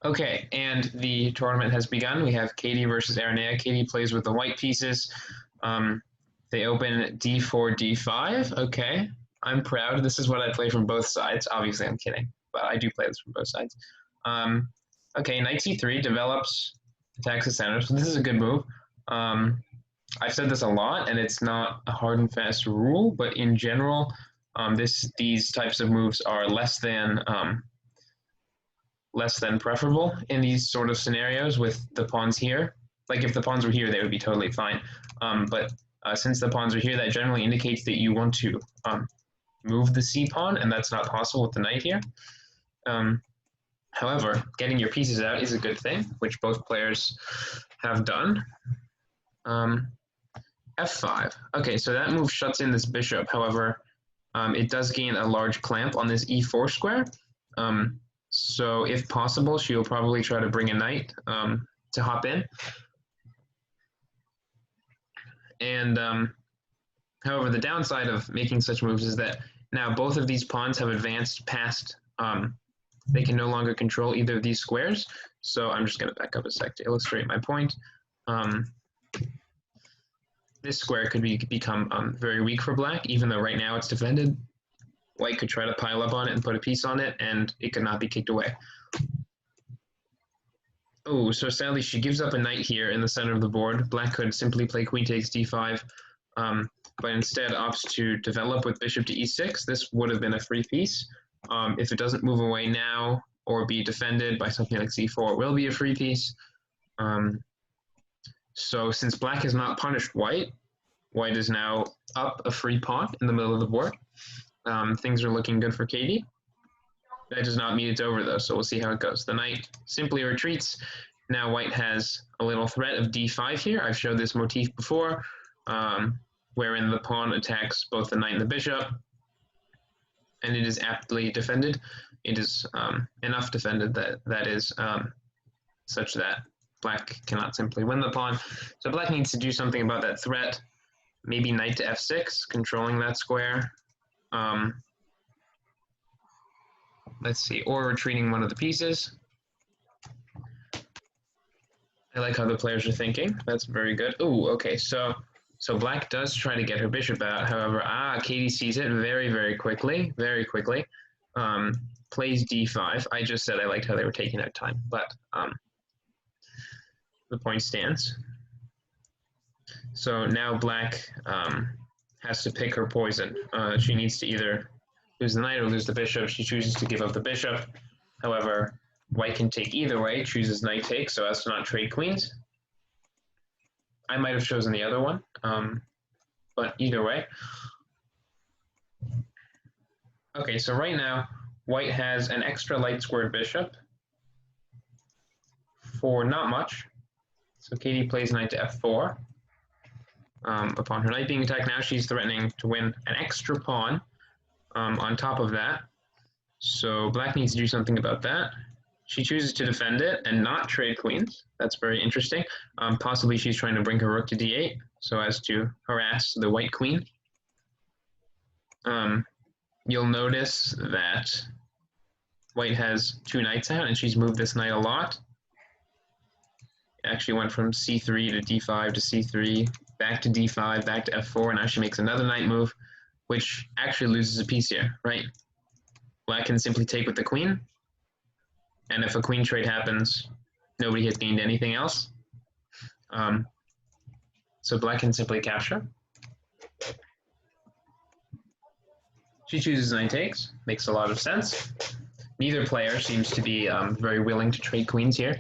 Okay, and the tournament has begun. We have Katie versus Aranea. Katie plays with the white pieces. They open d4, d5. Okay, I'm proud. This is what I play from both sides. Obviously, I'm kidding, but I do play this from both sides. Okay, knight c3 develops, attacks the center. So this is a good move. I've said this a lot, and it's not a hard and fast rule, but in general, these types of moves are less than preferable in these sort of scenarios with the pawns here. Like if the pawns were here, they would be totally fine. But since the pawns are here, that generally indicates that you want to move the c pawn, and that's not possible with the knight here. However, getting your pieces out is a good thing, which both players have done. F5. Okay, so that move shuts in this bishop. However, it does gain a large clamp on this e4 square. So if possible, she will probably try to bring a knight to hop in. And however, the downside of making such moves is that now both of these pawns have advanced past, they can no longer control either of these squares. So I'm just going to back up a sec to illustrate my point. This square could become very weak for black, even though right now it's defended. White could try to pile up on it and put a piece on it, and it could not be kicked away. Oh, so sadly she gives up a knight here in the center of the board. Black could simply play queen takes d5, but instead opts to develop with bishop to e6. This would have been a free piece. If it doesn't move away now or be defended by something like c4, it will be a free piece. So since black has not punished white, white is now up a free pawn in the middle of the board. Things are looking good for Katie. That does not mean it's over, though, so we'll see how it goes. The knight simply retreats. Now white has a little threat of d5 here. I've showed this motif before, wherein the pawn attacks both the knight and the bishop, and it is aptly defended. It is enough defended that is such that black cannot simply win the pawn. So black needs to do something about that threat. Maybe knight to f6, controlling that square. Let's see, or retreating one of the pieces. I like how the players are thinking. That's very good. Ooh, okay, so black does try to get her bishop out. However, Katie sees it very, very quickly, plays d5. I just said I liked how they were taking their time, but the point stands. So now black has to pick her poison. She needs to either lose the knight or lose the bishop. She chooses to give up the bishop. However, white can take either way, chooses knight take so as to not trade queens. I might have chosen the other one, but either way. Okay, so right now, white has an extra light squared bishop for not much. So Katie plays knight to f4. Upon her knight being attacked, now she's threatening to win an extra pawn on top of that. So black needs to do something about that. She chooses to defend it and not trade queens. That's very interesting. Possibly she's trying to bring her rook to d8 so as to harass the white queen. You'll notice that white has two knights out and she's moved this knight a lot. It actually went from c3 to d5 to c3, back to d5, back to f4, now she makes another knight move, which actually loses a piece here, right? Black can simply take with the queen, and if a queen trade happens, nobody has gained anything else. So black can simply capture. She chooses knight takes, makes a lot of sense. Neither player seems to be very willing to trade queens here,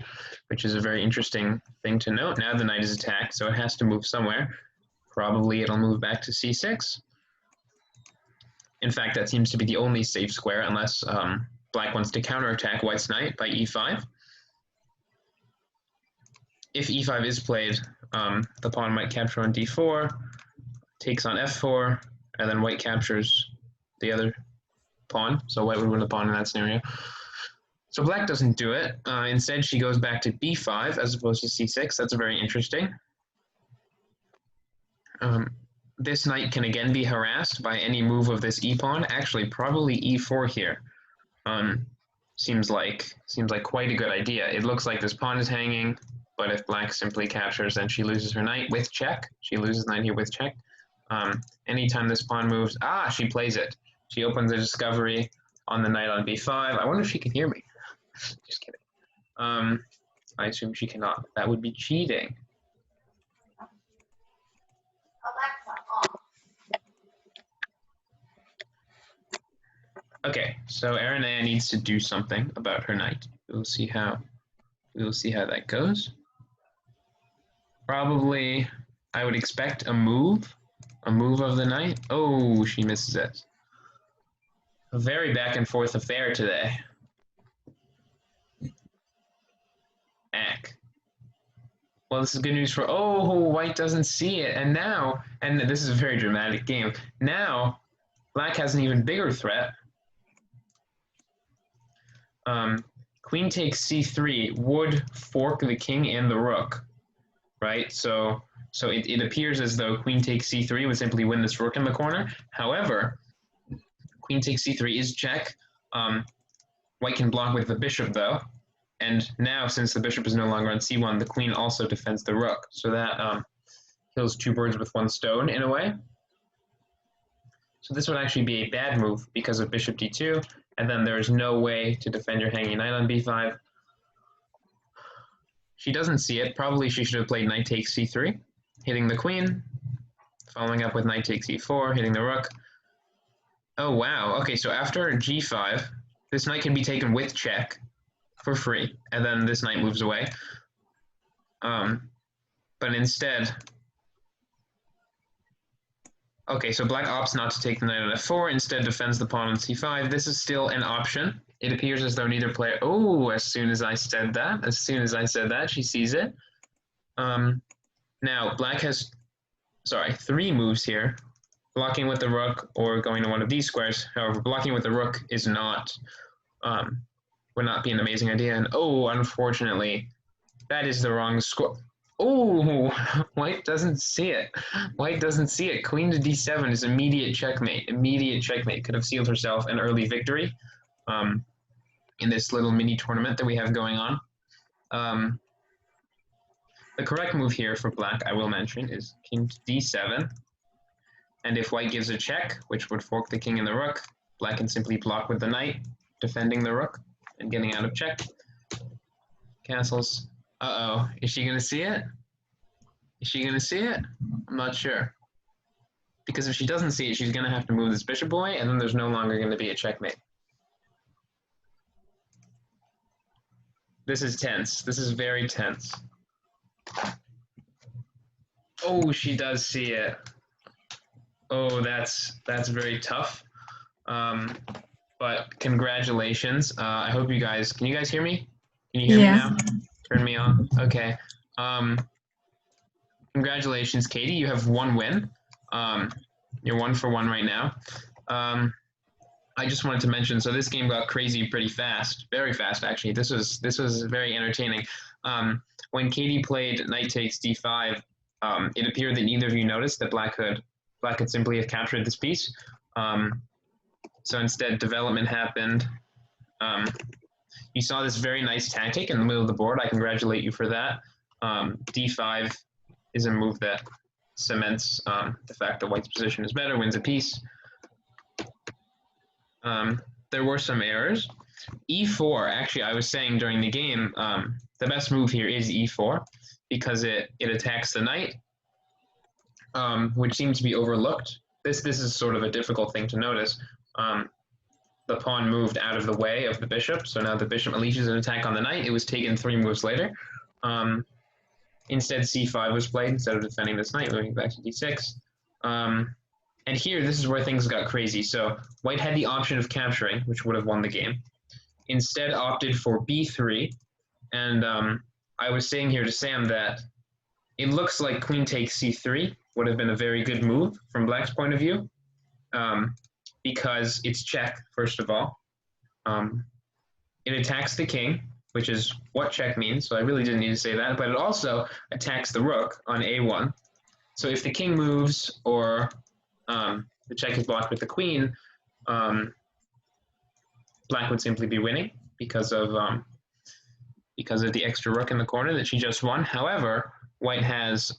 which is a very interesting thing to note. Now the knight is attacked, so it has to move somewhere. Probably it'll move back to c6. In fact, that seems to be the only safe square, unless black wants to counterattack white's knight by e5. If e5 is played, the pawn might capture on d4, takes on f4, and then white captures the other pawn. So white would win the pawn in that scenario. So black doesn't do it. Instead, she goes back to b5 as opposed to c6. That's very interesting. This knight can again be harassed by any move of this e-pawn. Actually, probably e4 here. seems like quite a good idea. It looks like this pawn is hanging, but if black simply captures, then she loses her knight with check. She loses knight here with check. Anytime this pawn moves, she plays it. She opens a discovery on the knight on b5. I wonder if she can hear me. Just kidding. I assume she cannot. That would be cheating. Okay, so Aranea needs to do something about her knight. We'll see how that goes. Probably, I would expect a move of the knight. Oh, she misses it. A very back and forth affair today. Ack. Well, this is good news for, white doesn't see it. And now, and this is a very dramatic game. Now, black has an even bigger threat. Queen takes c3 would fork the king and the rook, right? So it appears as though queen takes c3 would simply win this rook in the corner. However, queen takes c3 is check. White can block with the bishop though, and now since the bishop is no longer on c1, the queen also defends the rook. So that kills two birds with one stone in a way. So this would actually be a bad move because of bishop d2, and then there is no way to defend your hanging knight on b5. She doesn't see it. Probably she should have played knight takes c3, hitting the queen, following up with knight takes e4, hitting the rook. Oh, wow. Okay, so after g5, this knight can be taken with check for free, and then this knight moves away. But instead... Okay, so black opts not to take the knight on f4, instead defends the pawn on c5. This is still an option. It appears as though neither player... Oh, as soon as I said that, she sees it. Now, black has, three moves here. Blocking with the rook or going to one of these squares. However, blocking with the rook is not, would not be an amazing idea. And unfortunately, that is the wrong square. Oh, white doesn't see it. White doesn't see it. Queen to d7 is immediate checkmate. Immediate checkmate. Could have sealed herself an early victory in this little mini tournament that we have going on. The correct move here for black, I will mention, is king to d7. And if white gives a check, which would fork the king and the rook, black can simply block with the knight, defending the rook and getting out of check. Castles. Uh-oh. Is she going to see it? Is she going to see it? I'm not sure. Because if she doesn't see it, she's going to have to move this bishop away, and then there's no longer going to be a checkmate. This is tense. This is very tense. Oh, she does see it. Oh, that's very tough. But congratulations. I hope you guys, can you guys hear me? Can you hear me now? Turn me on. Okay. Congratulations, Katie. You have one win. You're 1 for 1 right now. I just wanted to mention, so this game got crazy pretty fast, very fast actually. This was very entertaining. When Katie played knight takes d5, it appeared that neither of you noticed that black could simply have captured this piece. So instead, development happened. You saw this very nice tactic in the middle of the board. I congratulate you for that. d5 is a move that cements the fact that white's position is better, wins a piece. There were some errors. e4, actually, I was saying during the game, the best move here is e4 because it attacks the knight, which seems to be overlooked. This is sort of a difficult thing to notice. The pawn moved out of the way of the bishop, so now the bishop unleashes an attack on the knight. It was taken 3 moves later. Instead, c5 was played instead of defending this knight, moving back to d6. And here, this is where things got crazy. So white had the option of capturing, which would have won the game. Instead, opted for b3. And I was saying here to Sam that it looks like queen takes c3 would have been a very good move from black's point of view, because it's check, first of all. It attacks the king, which is what check means, so I really didn't need to say that, but it also attacks the rook on a1. So if the king moves or the check is blocked with the queen, black would simply be winning because of the extra rook in the corner that she just won. However, white has.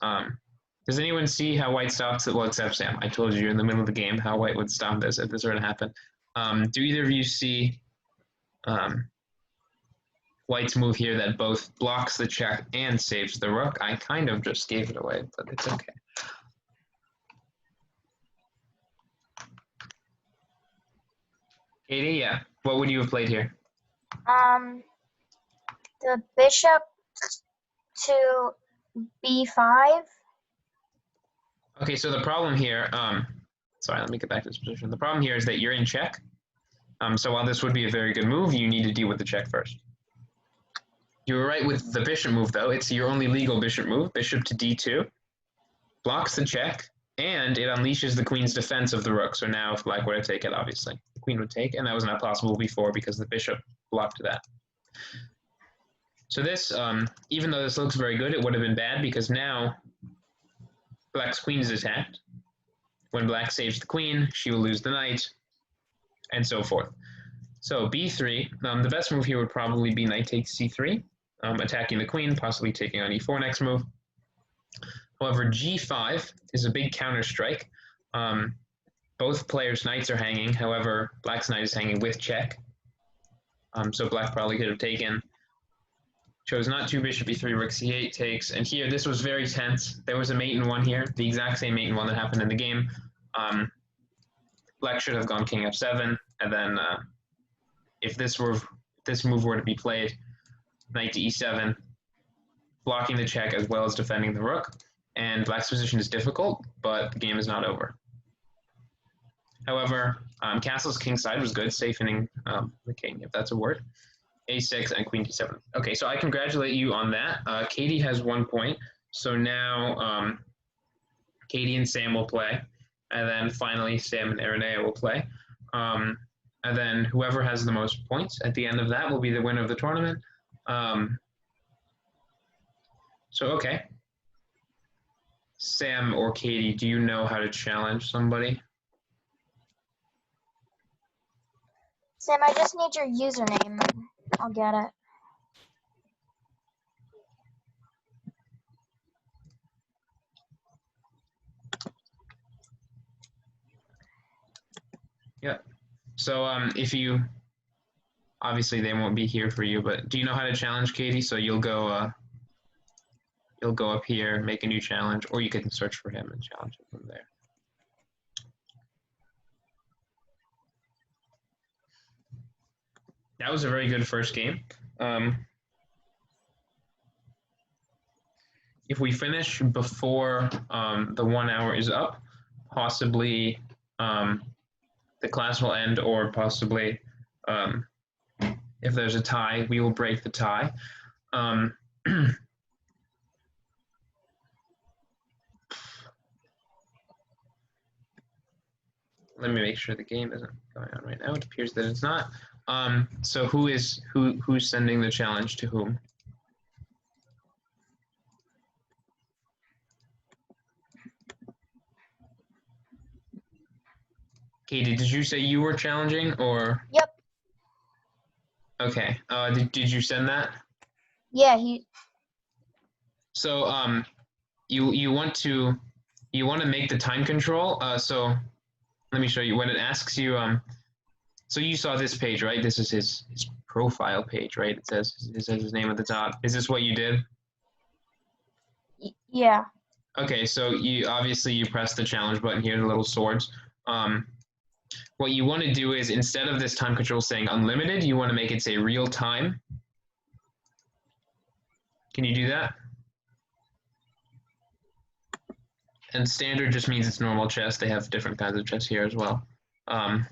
Does anyone see how white stops it? Well, except Sam. I told you in the middle of the game how white would stop this if this were to happen. Do either of you see white's move here that both blocks the check and saves the rook? I kind of just gave it away, but it's okay. Katie, yeah. What would you have played here? The bishop to b5. Okay, so the problem here, sorry, let me get back to this position. The problem here is that you're in check. So while this would be a very good move, you need to deal with the check first. You were right with the bishop move, though. It's your only legal bishop move. Bishop to d2 blocks the check, and it unleashes the queen's defense of the rook. So now if black were to take it, obviously, the queen would take, and that was not possible before because the bishop blocked that. So this, even though this looks very good, it would have been bad because now black's queen is attacked. When black saves the queen, she will lose the knight, and so forth. So b3, the best move here would probably be knight takes c3, attacking the queen, possibly taking on e4 next move. However, g5 is a big counter strike. Both players' knights are hanging. However, black's knight is hanging with check. So black probably could have taken. Chose not to, bishop e3, rook c8 takes. And here, this was very tense. There was a mate in one here, the exact same mate in one that happened in the game. Black should have gone king f7, and then if this move were to be played, knight to e7, blocking the check as well as defending the rook. And black's position is difficult, but the game is not over. However, castle's king side was good, safening the king, if that's a word. a6 and queen d7. Okay, so I congratulate you on that. Katie has 1 point. So now Katie and Sam will play. And then finally, Sam and Aranea will play. And then whoever has the most points at the end of that will be the winner of the tournament. So, okay. Sam or Katie, do you know how to challenge somebody? Sam, I just need your username. I'll get it. Yeah. So if you, obviously they won't be here for you, but do you know how to challenge Katie? So you'll go up here, make a new challenge, or you can search for him and challenge him from there. That was a very good first game. If we finish before the 1 hour is up, possibly the class will end, or possibly if there's a tie, we will break the tie. Let me make sure the game isn't going on right now. It appears that it's not. So who's sending the challenge to whom? Katie, did you say you were challenging, or? Yep. Okay. Did you send that? Yeah, So you want to make the time control. So let me show you. When it asks you, so you saw this page, right? This is his profile page, right? It says his name at the top. Is this what you did? Yeah. Okay, so you press the challenge button here, the little swords. What you want to do is, instead of this time control saying unlimited, you want to make it say real time. Can you do that? And standard just means it's normal chess. They have different kinds of chess here as well. And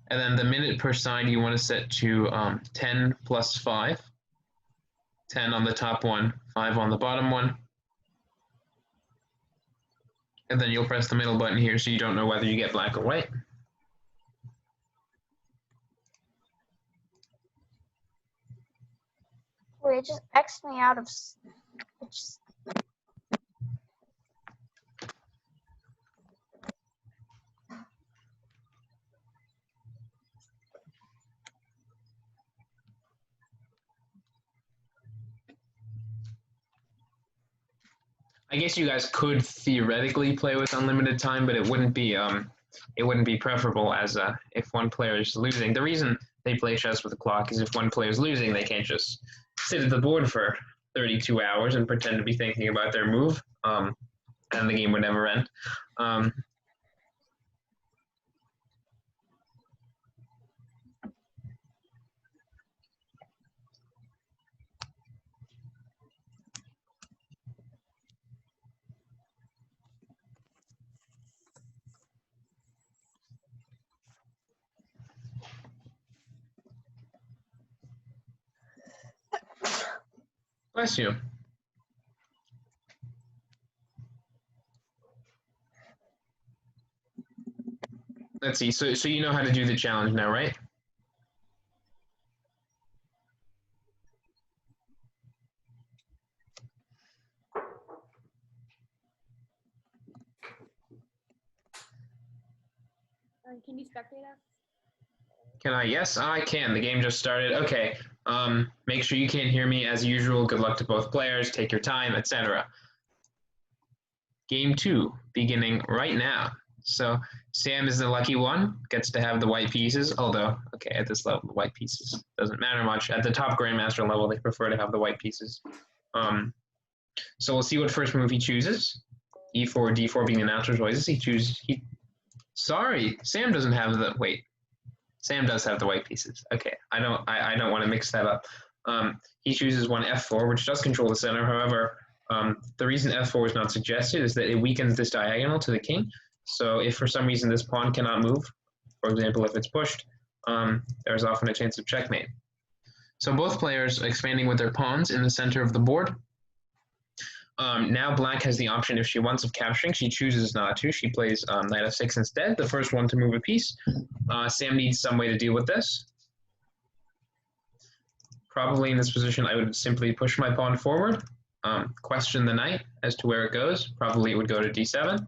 then the minute per sign you want to set to 10 plus 5. 10 on the top one, 5 on the bottom one. And then you'll press the middle button here so you don't know whether you get black or white. Wait, it just X'd me out of. I guess you guys could theoretically play with unlimited time, but it wouldn't be preferable as if one player is losing. The reason they play chess with a clock is if one player is losing, they can't just sit at the board for 32 hours and pretend to be thinking about their move, and the game would never end. Bless you. Let's see. So you know how to do the challenge now, right? Can you spectate us? Can I? Yes, I can. The game just started. Okay. Make sure you can't hear me as usual. Good luck to both players. Take your time, etc. Game 2, beginning right now. So Sam is the lucky one, gets to have the white pieces, although, okay, at this level, the white pieces doesn't matter much. At the top Grandmaster level, they prefer to have the white pieces. So we'll see what first move he chooses. E4, D4 being the natural choices. Sorry, Sam doesn't have the, wait. Sam does have the white pieces. Okay, I don't want to mix that up. He chooses one F4, which does control the center. However, the reason F4 is not suggested is that it weakens this diagonal to the king. So if for some reason this pawn cannot move, for example, if it's pushed, there's often a chance of checkmate. So both players are expanding with their pawns in the center of the board. Now black has the option, if she wants, of capturing. She chooses not to. She plays knight f6 instead, the first one to move a piece. Sam needs some way to deal with this. Probably in this position, I would simply push my pawn forward, question the knight as to where it goes. Probably it would go to d7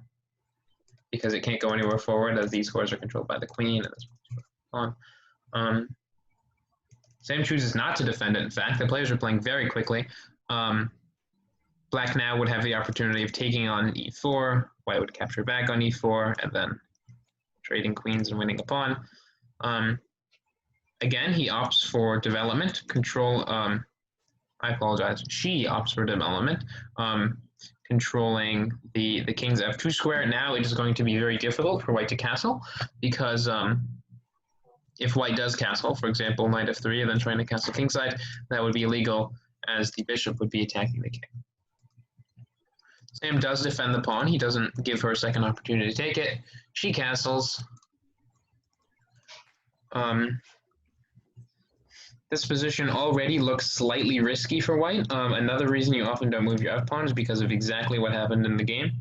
because it can't go anywhere forward as these squares are controlled by the queen and this pawn. Sam chooses not to defend it, in fact. The players are playing very quickly. Black now would have the opportunity of taking on e4. White would capture back on e4 and then trading queens and winning a pawn. Again, he opts for development. Control, I apologize. She opts for development, controlling the king's f2 square. Now it is going to be very difficult for white to castle because if white does castle, for example, knight f3 and then trying to castle kingside, that would be illegal as the bishop would be attacking the king. Sam does defend the pawn. He doesn't give her a second opportunity to take it. She castles. This position already looks slightly risky for white. Another reason you often don't move your f-pawn is because of exactly what happened in the game.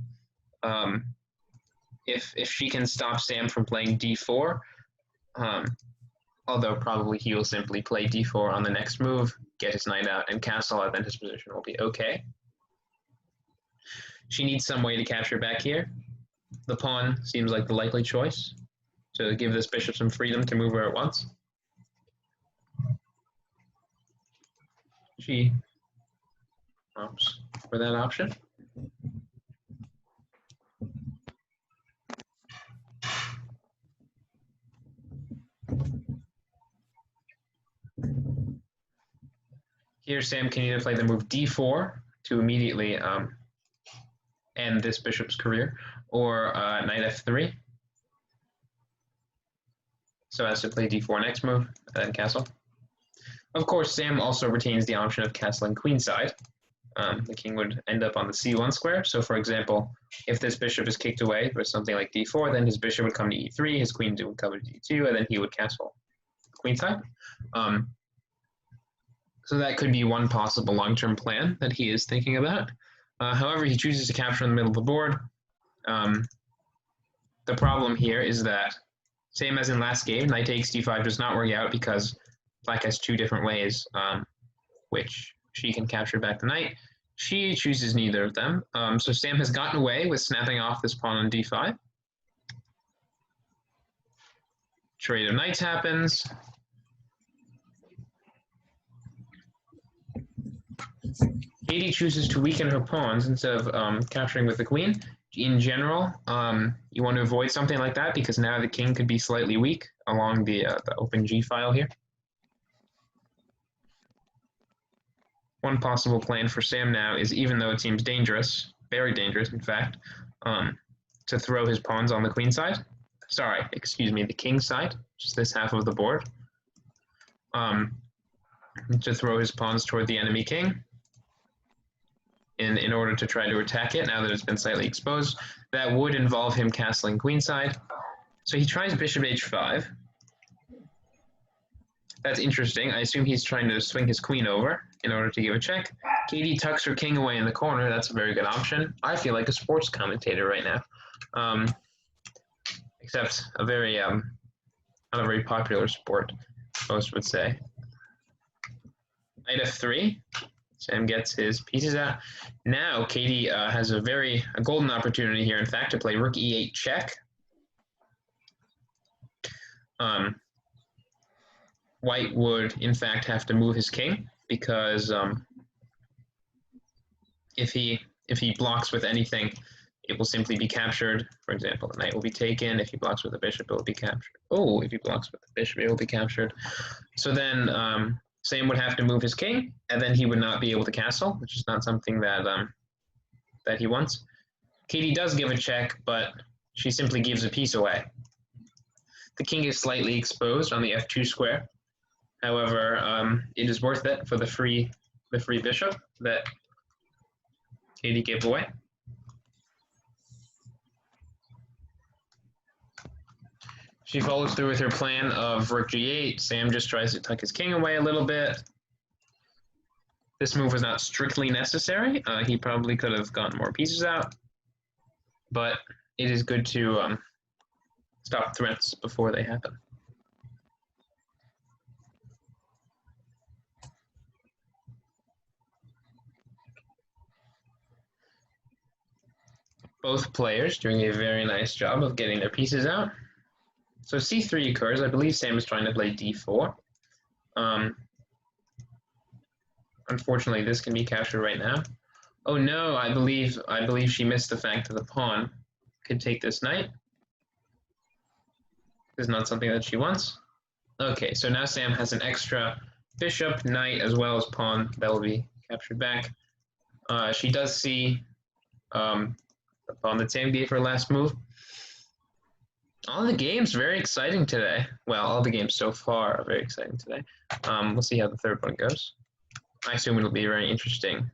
If she can stop Sam from playing d4, although probably he will simply play d4 on the next move, get his knight out and castle, and then his position will be okay. She needs some way to capture back here. The pawn seems like the likely choice to give this bishop some freedom to move where it wants. She opts for that option. Here, Sam can either play the move d4 to immediately end this bishop's career, or knight f3. So as to play d4 next move, and then castle. Of course, Sam also retains the option of castling queenside. The king would end up on the c1 square. So for example, if this bishop is kicked away with something like d4, then his bishop would come to e3, his queen would come to d2, and then he would castle queenside. So that could be one possible long-term plan that he is thinking about. However, he chooses to capture in the middle of the board. The problem here is that, same as in last game, knight takes d5 does not work out because black has two different ways which she can capture back the knight. She chooses neither of them. So Sam has gotten away with snapping off this pawn on d5. Trade of knights happens. Katie chooses to weaken her pawns instead of capturing with the queen. In general, you want to avoid something like that because now the king could be slightly weak along the open G file here. One possible plan for Sam now is, even though it seems dangerous, very dangerous in fact, to throw his pawns on the queen side. Sorry, excuse me, the king side, just this half of the board. To throw his pawns toward the enemy king in order to try to attack it now that it's been slightly exposed. That would involve him castling queenside. So he tries bishop h5. That's interesting. I assume he's trying to swing his queen over in order to give a check. Katie tucks her king away in the corner. That's a very good option. I feel like a sports commentator right now. Except a very, not a very popular sport, most would say. Knight f3. Sam gets his pieces out. Now Katie has a golden opportunity here, in fact, to play rook e8 check. White would, in fact, have to move his king because if he blocks with anything, it will simply be captured. For example, the knight will be taken. If he blocks with the bishop, it will be captured. Oh, if he blocks with the bishop, it will be captured. So then Sam would have to move his king, and then he would not be able to castle, which is not something that that he wants. Katie does give a check, but she simply gives a piece away. The king is slightly exposed on the f2 square. However, it is worth it for the free bishop that Katie gave away. She follows through with her plan of rook g8. Sam just tries to tuck his king away a little bit. This move was not strictly necessary. He probably could have gotten more pieces out. But it is good to stop threats before they happen. Both players doing a very nice job of getting their pieces out. So c3 occurs. I believe Sam is trying to play d4. Unfortunately, this can be captured right now. Oh no, I believe she missed the fact that the pawn could take this knight. This is not something that she wants. Okay, so now Sam has an extra bishop, knight, as well as pawn that will be captured back. She does see the pawn that Sam gave her last move. All the games very exciting today. Well, all the games so far are very exciting today. We'll see how the third one goes. I assume it'll be very interesting.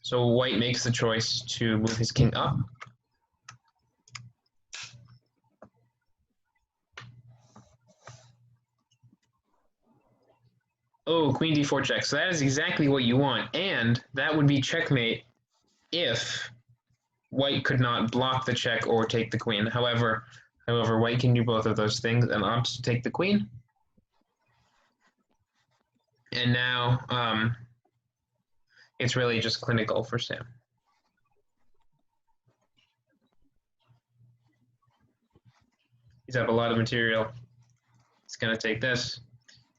So White makes the choice to move his king up. Oh, queen d4 check. So that is exactly what you want. And that would be checkmate if White could not block the check or take the queen. However, White can do both of those things and opts to take the queen. And now it's really just clinical for Sam. He's up a lot of material. He's going to take this,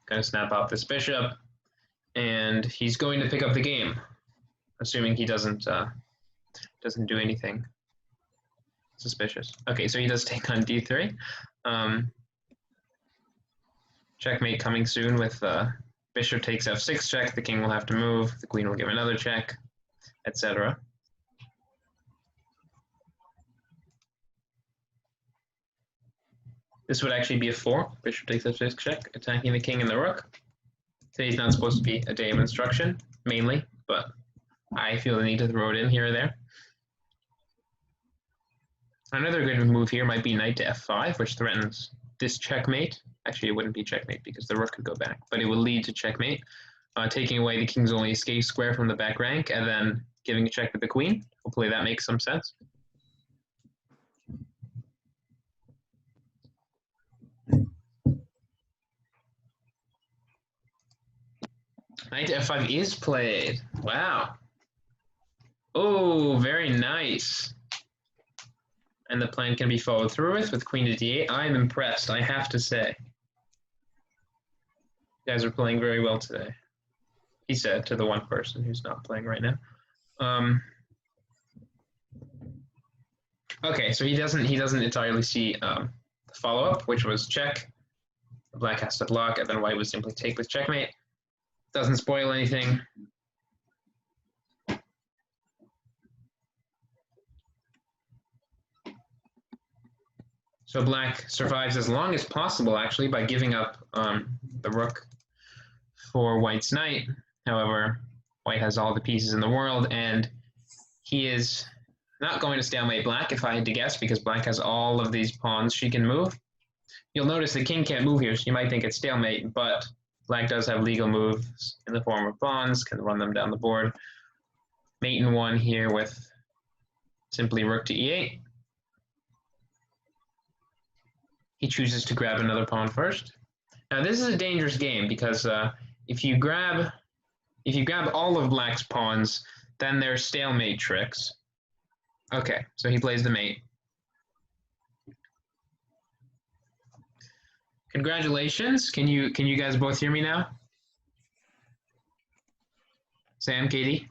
going to snap off this bishop, and he's going to pick up the game, assuming he doesn't do anything suspicious. Okay, so he does take on d3. Checkmate coming soon with bishop takes f6 check, the king will have to move, the queen will give another check, etc. This would actually be a 4. Bishop takes f6 check, attacking the king and the rook. Today's not supposed to be a day of instruction, mainly, but I feel the need to throw it in here or there. Another good move here might be knight to f5, which threatens this checkmate. Actually, it wouldn't be checkmate because the rook could go back, but it would lead to checkmate, taking away the king's only escape square from the back rank and then giving a check with the queen. Hopefully that makes some sense. Knight to f5 is played. Wow. Oh, very nice. And the plan can be followed through with queen to d8. I'm impressed, I have to say. You guys are playing very well today, he said to the one person who's not playing right now. Okay, so he doesn't entirely see the follow-up, which was check. Black has to block, and then white would simply take with checkmate. Doesn't spoil anything. So black survives as long as possible, actually, by giving up the rook for white's knight. However, white has all the pieces in the world, and he is not going to stalemate black, if I had to guess, because black has all of these pawns she can move. You'll notice the king can't move here, so you might think it's stalemate, but black does have legal moves in the form of pawns, can run them down the board. Mate in one here with simply rook to e8. He chooses to grab another pawn first. Now this is a dangerous game because if you grab all of black's pawns, then there's stalemate tricks. Okay, so he plays the mate. Congratulations. Can you guys both hear me now? Sam, Katie?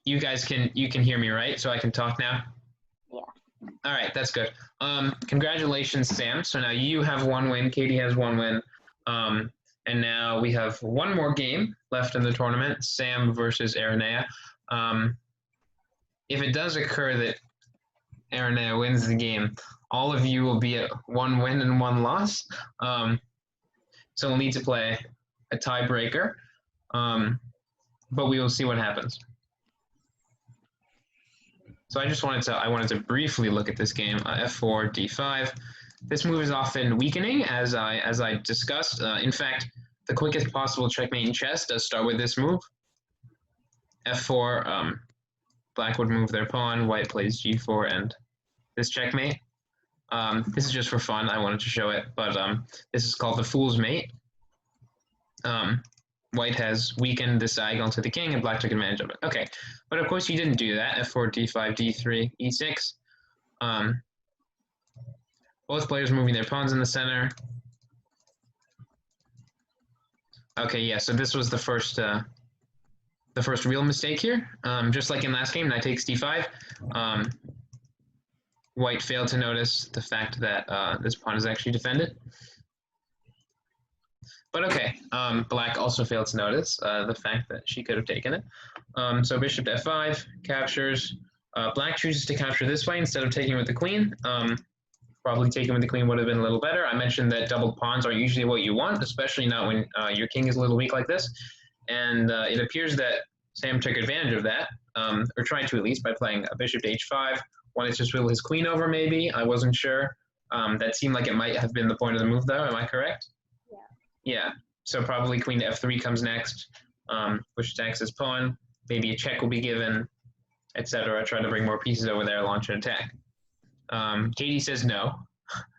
You guys can hear me, right? So I can talk now? Yeah. All right, that's good. Congratulations, Sam. So now you have one win, Katie has one win. And now we have one more game left in the tournament, Sam versus Aranea. If it does occur that Aranea wins the game, all of you will be at one win and one loss. So we'll need to play a tiebreaker, but we will see what happens. So I wanted to briefly look at this game, f4, d5. This move is often weakening, as I discussed. In fact, the quickest possible checkmate in chess does start with this move. f4, black would move their pawn, white plays g4, and this checkmate. This is just for fun. I wanted to show it, but this is called the fool's mate. White has weakened this diagonal to the king, and black took advantage of it. Okay, but of course you didn't do that. f4, d5, d3, e6. Both players moving their pawns in the center. Okay, yeah, so this was the first real mistake here. Just like in last game, knight takes d5. White failed to notice the fact that this pawn is actually defended. But okay, black also failed to notice the fact that she could have taken it. So bishop to f5 captures. Black chooses to capture this way instead of taking with the queen. Probably taking with the queen would have been a little better. I mentioned that doubled pawns are usually what you want, especially not when your king is a little weak like this. And it appears that Sam took advantage of that, or tried to at least, by playing a bishop to h5. Wanted to swivel his queen over, maybe. I wasn't sure. That seemed like it might have been the point of the move, though. Am I correct? Yeah, so probably queen to f3 comes next, which attacks his pawn. Maybe a check will be given, etc. Try to bring more pieces over there, launch an attack. Katie says no.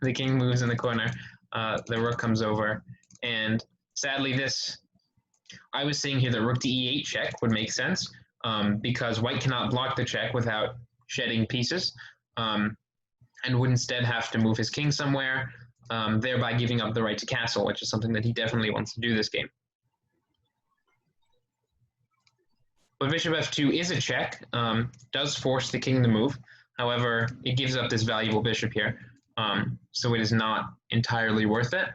The king moves in the corner. The rook comes over. And sadly I was saying here that rook to e8 check would make sense because white cannot block the check without shedding pieces and would instead have to move his king somewhere, thereby giving up the right to castle, which is something that he definitely wants to do this game. But bishop f2 is a check, does force the king to move. However, it gives up this valuable bishop here, so it is not entirely worth it.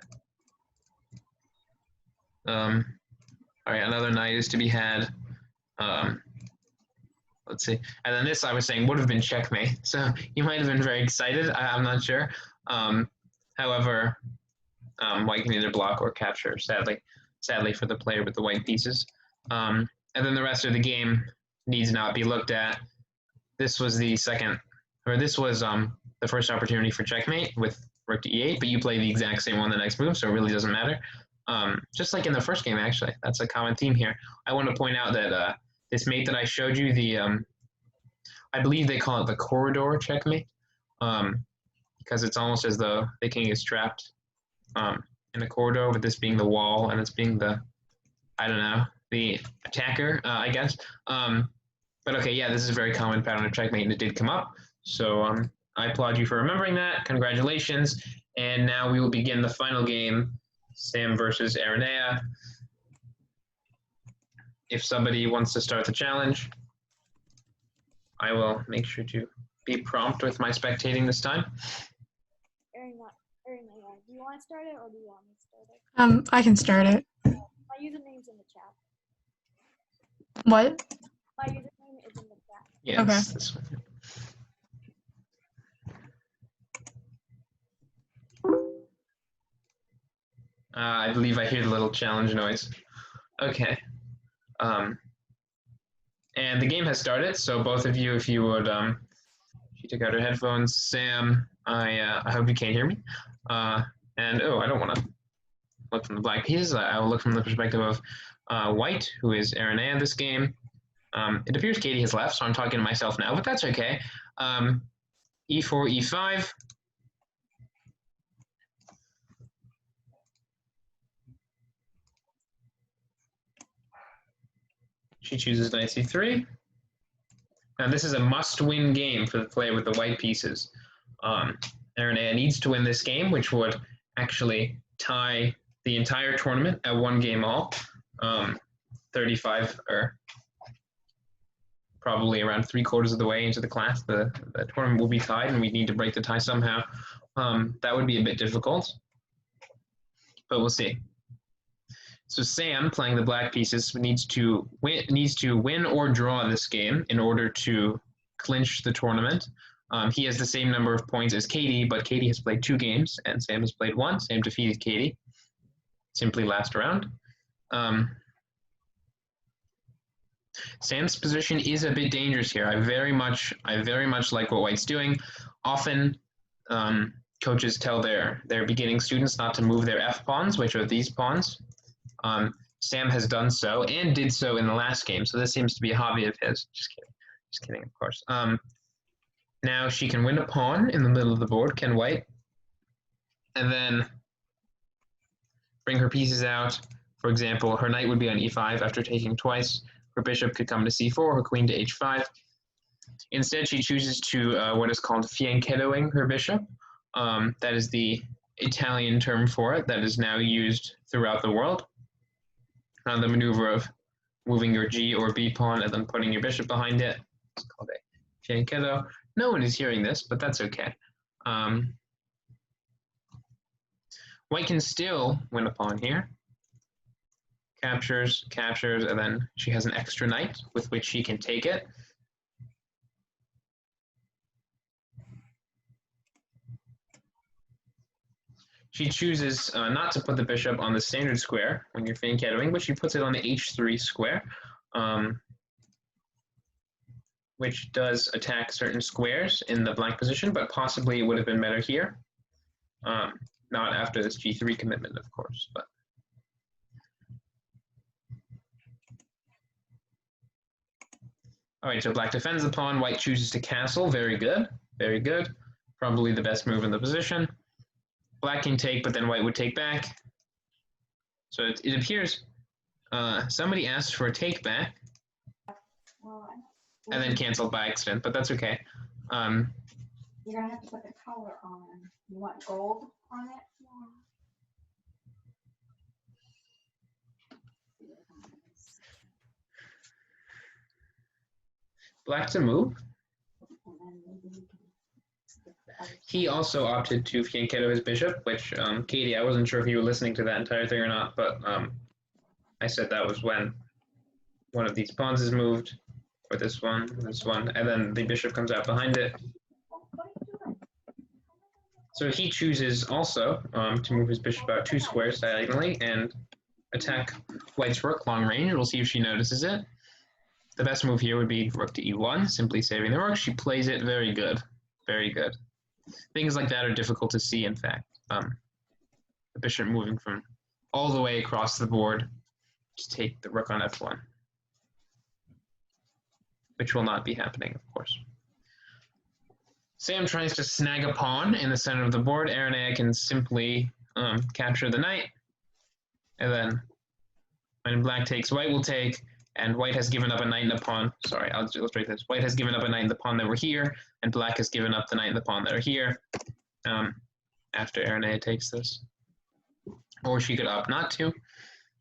All right, another knight is to be had. Let's see. And then this, I was saying, would have been checkmate. So you might have been very excited. I'm not sure. However, white can either block or capture, sadly for the player with the white pieces. And then the rest of the game needs not be looked at. This was the first opportunity for checkmate with rook to e8, but you play the exact same one the next move, so it really doesn't matter. Just like in the first game, actually. That's a common theme here. I want to point out that this mate that I showed you, I believe they call it the corridor checkmate, because it's almost as though the king is trapped in a corridor, with this being the wall and it's being the attacker, I guess. But okay, yeah, this is a very common pattern of checkmate, and it did come up. So I applaud you for remembering that. Congratulations. And now we will begin the final game, Sam versus Aranea. If somebody wants to start the challenge, I will make sure to be prompt with my spectating this time. Aaron, do you want to start it or do you want me to start it? I can start it. My username's in the chat. What? My username is in the chat. Yes, Okay. this one. I believe I hear the little challenge noise. Okay. And the game has started, so both of you, if you would, she took out her headphones. Sam, I hope you can't hear me. And, oh, I don't want to look from the black pieces. I will look from the perspective of White, who is Aranea in this game. It appears Katie has left, so I'm talking to myself now, but that's okay. E4, E5. She chooses knight c3. Now this is a must-win game for the player with the white pieces. Aranea needs to win this game, which would actually tie the entire tournament at one game all. 35 or probably around 3/4 of the way into the class, the tournament will be tied, and we need to break the tie somehow. That would be a bit difficult, but we'll see. So Sam, playing the black pieces, needs to win or draw this game in order to clinch the tournament. He has the same number of points as Katie, but Katie has played 2 games, and Sam has played 1. Sam defeated Katie. Simply last round. Sam's position is a bit dangerous here. I very much like what White's doing. Often, coaches tell their beginning students not to move their F pawns, which are these pawns. Sam has done so and did so in the last game, so this seems to be a hobby of his. Just kidding, of course. Now she can win a pawn in the middle of the board, can White, and then bring her pieces out. For example, her knight would be on e5 after taking twice. Her bishop could come to c4, her queen to h5. Instead, she chooses to what is called fianchettoing her bishop. That is the Italian term for it that is now used throughout the world. The maneuver of moving your G or B pawn and then putting your bishop behind it. It's called a fianchetto. No one is hearing this, but that's okay. White can still win a pawn here. Captures, and then she has an extra knight with which she can take it. She chooses not to put the bishop on the standard square when you're fianchettoing, but she puts it on the h3 square, which does attack certain squares in the black position, but possibly it would have been better here. Not after this g3 commitment, of course. But all right, so black defends the pawn. White chooses to castle. Very good. Very good. Probably the best move in the position. Black can take, but then White would take back. So it appears somebody asked for a take back and then canceled by accident, but that's okay. You're gonna have to put the color on. You want gold on it? Black to move. He also opted to fianchetto his bishop, which, Katie, I wasn't sure if you were listening to that entire thing or not, but I said that was when one of these pawns is moved, or this one, and then the bishop comes out behind it. So he chooses also to move his bishop out 2 squares diagonally and attack White's rook long range. We'll see if she notices it. The best move here would be rook to e1, simply saving the rook. She plays it very good, very good. Things like that are difficult to see, in fact. The bishop moving from all the way across the board to take the rook on f1, which will not be happening, of course. Sam tries to snag a pawn in the center of the board. Aranea can simply capture the knight, and then when black takes, White will take, And white has given up a knight and a pawn. Sorry, I'll just illustrate this. White has given up a knight and the pawn that were here, and black has given up the knight and the pawn that are here after Aranea takes this. Or she could opt not to,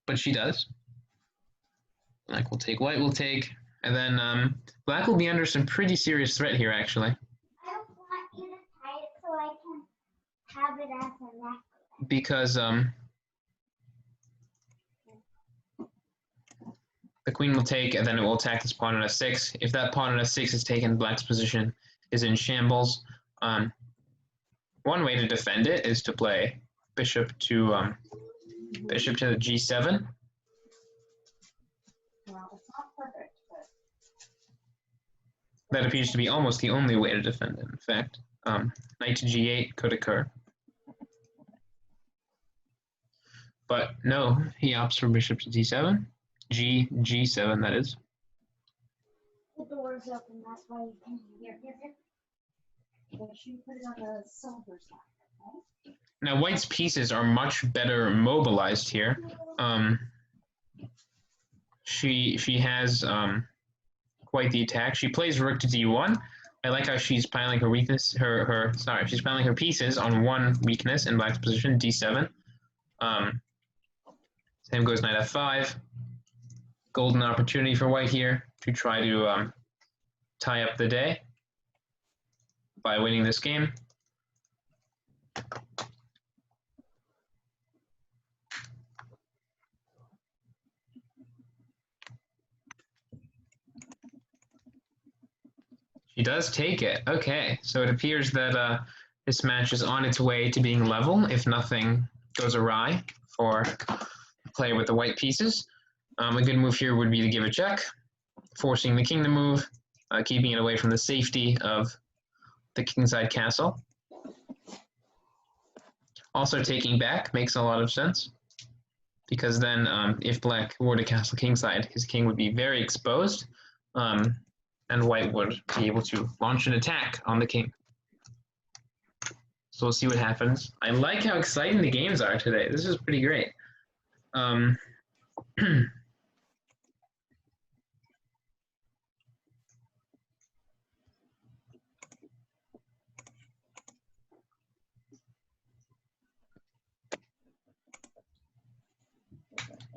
but she does. Black will take, white will take, and then black will be under some pretty serious threat here, actually. I don't want you to tie it so I can have it as a necklace. Because the queen will take, and then it will attack this pawn on f6. If that pawn on f6 is taken, black's position is in shambles. One way to defend it is to play bishop to the g7. Well, it's not perfect, but That appears to be almost the only way to defend it, in fact. Knight to g8 could occur. But no, he opts for bishop to d7. g7, that is. The door's open, that's why you can hear it. but you put it on the silver side, okay? Now, white's pieces are much better mobilized here. She has quite the attack. She plays rook to d1. I like how she's piling her weakness, she's piling her pieces on one weakness in black's position, d7. Same goes knight f5. Golden opportunity for white here to try to tie up the day by winning this game. She does take it. Okay, so it appears that this match is on its way to being level if nothing goes awry for the player with the white pieces. A good move here would be to give a check, forcing the king to move, keeping it away from the safety of the kingside castle. Also, taking back makes a lot of sense, because then if black were to castle kingside, his king would be very exposed, and white would be able to launch an attack on the king. So we'll see what happens. I like how exciting the games are today. This is pretty great.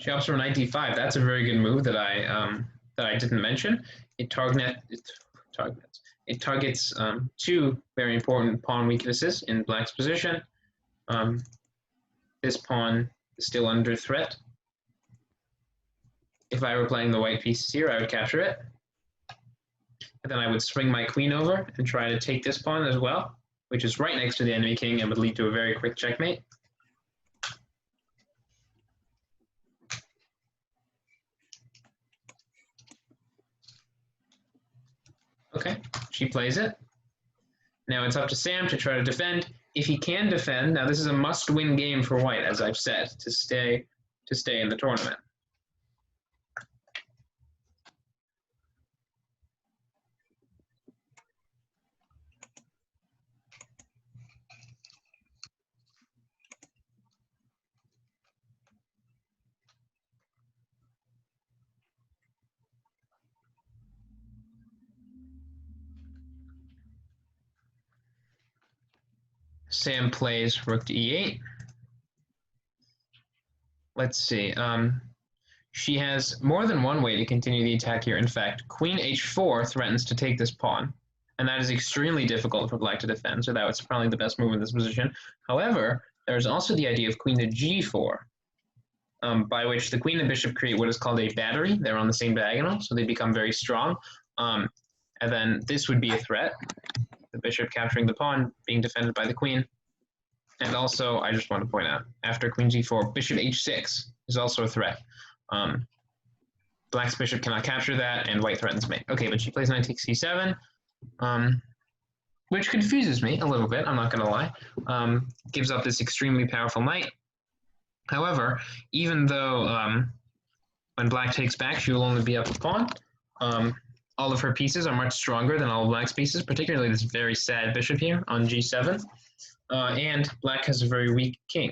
She opts for knight d5. That's a very good move that I didn't mention. It targets two very important pawn weaknesses in black's position. This pawn is still under threat. If I were playing the white pieces here, I would capture it. And then I would swing my queen over and try to take this pawn as well, which is right next to the enemy king and would lead to a very quick checkmate. Okay, she plays it. Now it's up to Sam to try to defend. If he can defend, now this is a must-win game for white, as I've said, to stay in the tournament. Sam plays rook to e8. Let's see. She has more than one way to continue the attack here. In fact, queen h4 threatens to take this pawn, and that is extremely difficult for black to defend, so that's probably the best move in this position. However, there's also the idea of queen to g4, by which the queen and bishop create what is called a battery. They're on the same diagonal, so they become very strong. And then this would be a threat. The bishop capturing the pawn, being defended by the queen. And also, I just want to point out, after queen g4, bishop h6 is also a threat. Black's bishop cannot capture that, and white threatens mate. Okay, but she plays knight takes c7, which confuses me a little bit, I'm not going to lie. Gives up this extremely powerful knight. However, even though when black takes back, she will only be up a pawn, all of her pieces are much stronger than all of black's pieces, particularly this very sad bishop here on g7. And black has a very weak king.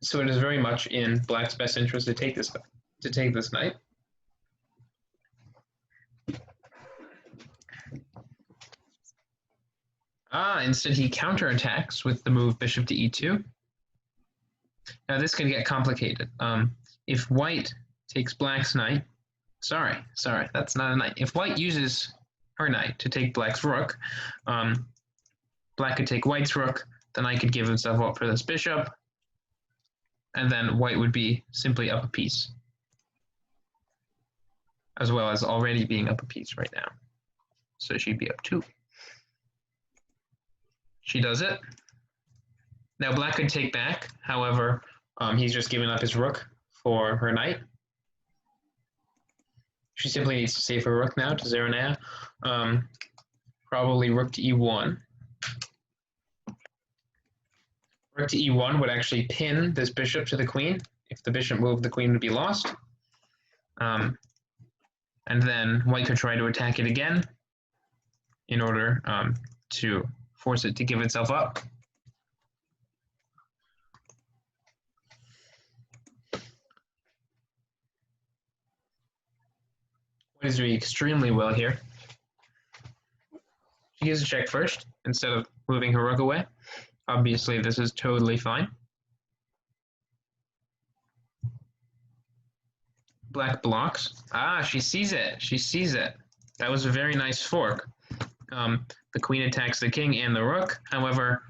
So it is very much in black's best interest to take this knight. Instead he counterattacks with the move bishop to e2. Now this can get complicated. If white takes black's knight, sorry, that's not a knight. If white uses her knight to take black's rook, black could take white's rook, the knight could give himself up for this bishop, and then white would be simply up a piece, as well as already being up a piece right now. So she'd be up 2. She does it. Now black could take back, however, he's just given up his rook for her knight. She simply needs to save her rook now to Zeranea. Probably rook to e1. Rook to e1 would actually pin this bishop to the queen. If the bishop moved, the queen would be lost. And then white could try to attack it again in order to force it to give itself up. White is doing extremely well here. She gives a check first instead of moving her rook away. Obviously, this is totally fine. Black blocks. She sees it. She sees it. That was a very nice fork. The queen attacks the king and the rook. However,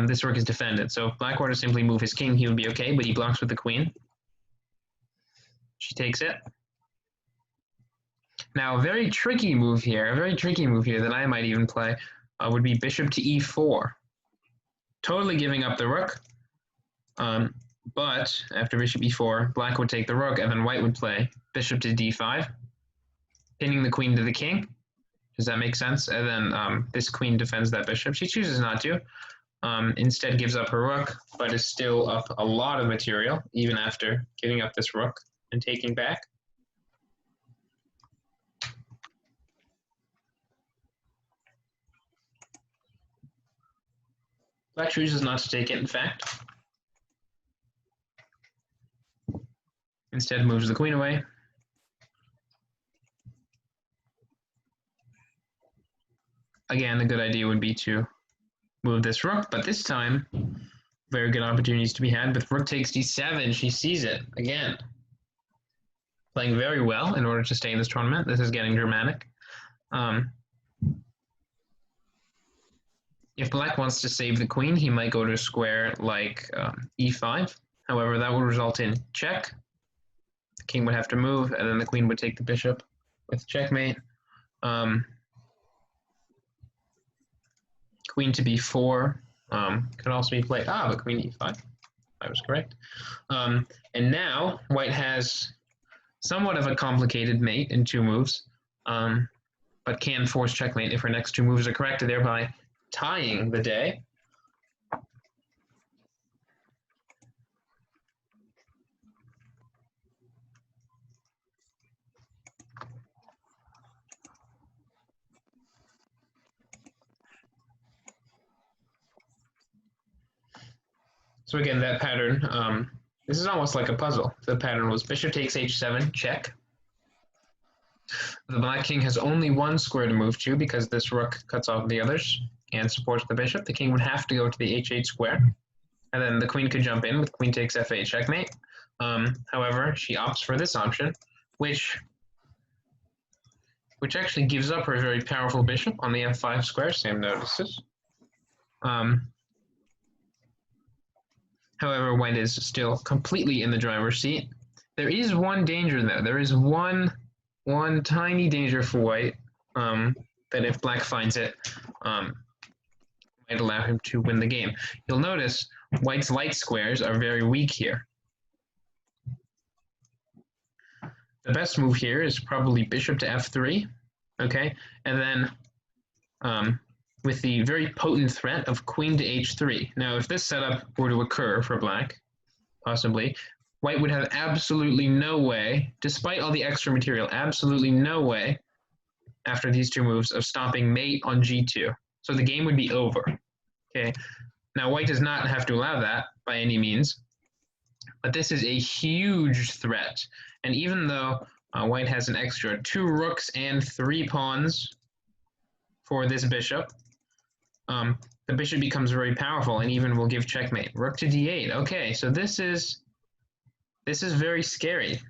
this rook is defended. So if black were to simply move his king, he would be okay, but he blocks with the queen. She takes it. Now, a very tricky move here that I might even play would be bishop to e4. Totally giving up the rook. But after bishop e4, black would take the rook, and then white would play bishop to d5, pinning the queen to the king. Does that make sense? And then this queen defends that bishop. She chooses not to. Instead gives up her rook, but is still up a lot of material, even after giving up this rook and taking back. Black chooses not to take it, in fact. Instead moves the queen away. Again, a good idea would be to move this rook, but this time, very good opportunities to be had. With rook takes d7, she sees it again. Playing very well in order to stay in this tournament. This is getting dramatic. If black wants to save the queen, he might go to a square like e5. However, that would result in check. The king would have to move, and then the queen would take the bishop with checkmate. Queen to b4 could also be played. But queen e5. I was correct. And now white has somewhat of a complicated mate in 2 moves, but can force checkmate if her next 2 moves are correct, thereby tying the day. So again, that pattern, this is almost like a puzzle. The pattern was bishop takes h7, check. The black king has only 1 square to move to because this rook cuts off the others and supports the bishop. The king would have to go to the h8 square, and then the queen could jump in with queen takes f8 checkmate. However, she opts for this option, which actually gives up her very powerful bishop on the f5 square, Sam notices. However, white is still completely in the driver's seat. There is one danger, though. There is one tiny danger for white that if black finds it, might allow him to win the game. You'll notice white's light squares are very weak here. The best move here is probably bishop to f3, okay? And then with the very potent threat of queen to h3. Now, if this setup were to occur for black, possibly, white would have absolutely no way, despite all the extra material, absolutely no way, after these 2 moves, of stopping mate on g2. So the game would be over, okay? Now, white does not have to allow that by any means. but this is a huge threat. And even though white has an extra 2 rooks and 3 pawns for this bishop, the bishop becomes very powerful and even will give checkmate. Rook to d8. Okay, so this is very scary.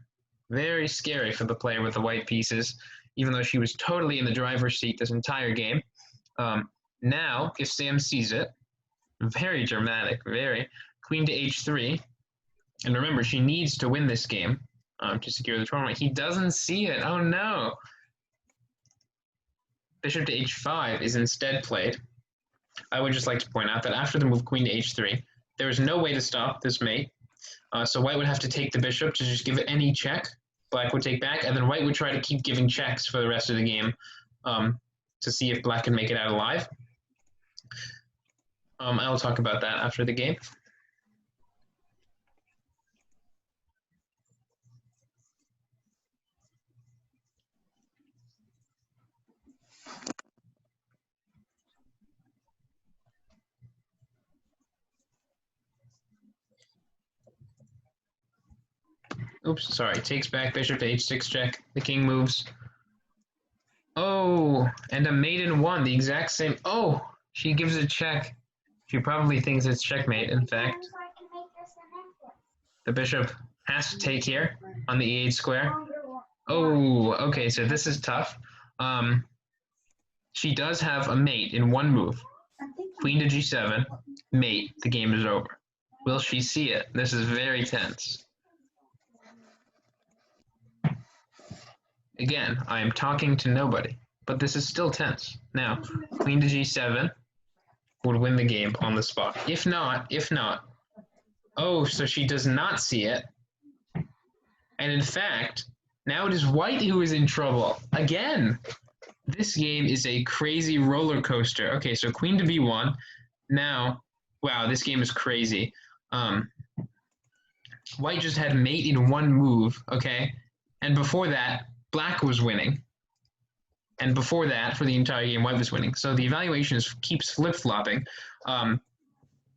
Very scary for the player with the white pieces, even though she was totally in the driver's seat this entire game. Now, if Sam sees it, very dramatic, very. Queen to h3. And remember, she needs to win this game to secure the tournament. He doesn't see it. Oh, no. Bishop to h5 is instead played. I would just like to point out that after the move queen to h3, there is no way to stop this mate. So white would have to take the bishop to just give it any check. Black would take back, and then white would try to keep giving checks for the rest of the game to see if black can make it out alive. I'll talk about that after the game. Oops, sorry. Takes back, bishop to h6 check. The king moves. Oh, and a mate in 1, the exact same. Oh, she gives a check. She probably thinks it's checkmate, in fact. So I can make this a necklace. The bishop has to take here on the e8 square. Oh, okay, so this is tough. She does have a mate in 1 move. Queen to g7, mate, the game is over. Will she see it? This is very tense. Again, I am talking to nobody, but this is still tense. Now, queen to g7 would win the game on the spot. If not, oh, so she does not see it. And in fact, now it is white who is in trouble. Again, this game is a crazy roller coaster. Okay, so queen to b1. Now, wow, this game is crazy. White just had mate in 1 move, okay? And before that, black was winning. And before that, for the entire game, white was winning. So the evaluation keeps flip-flopping.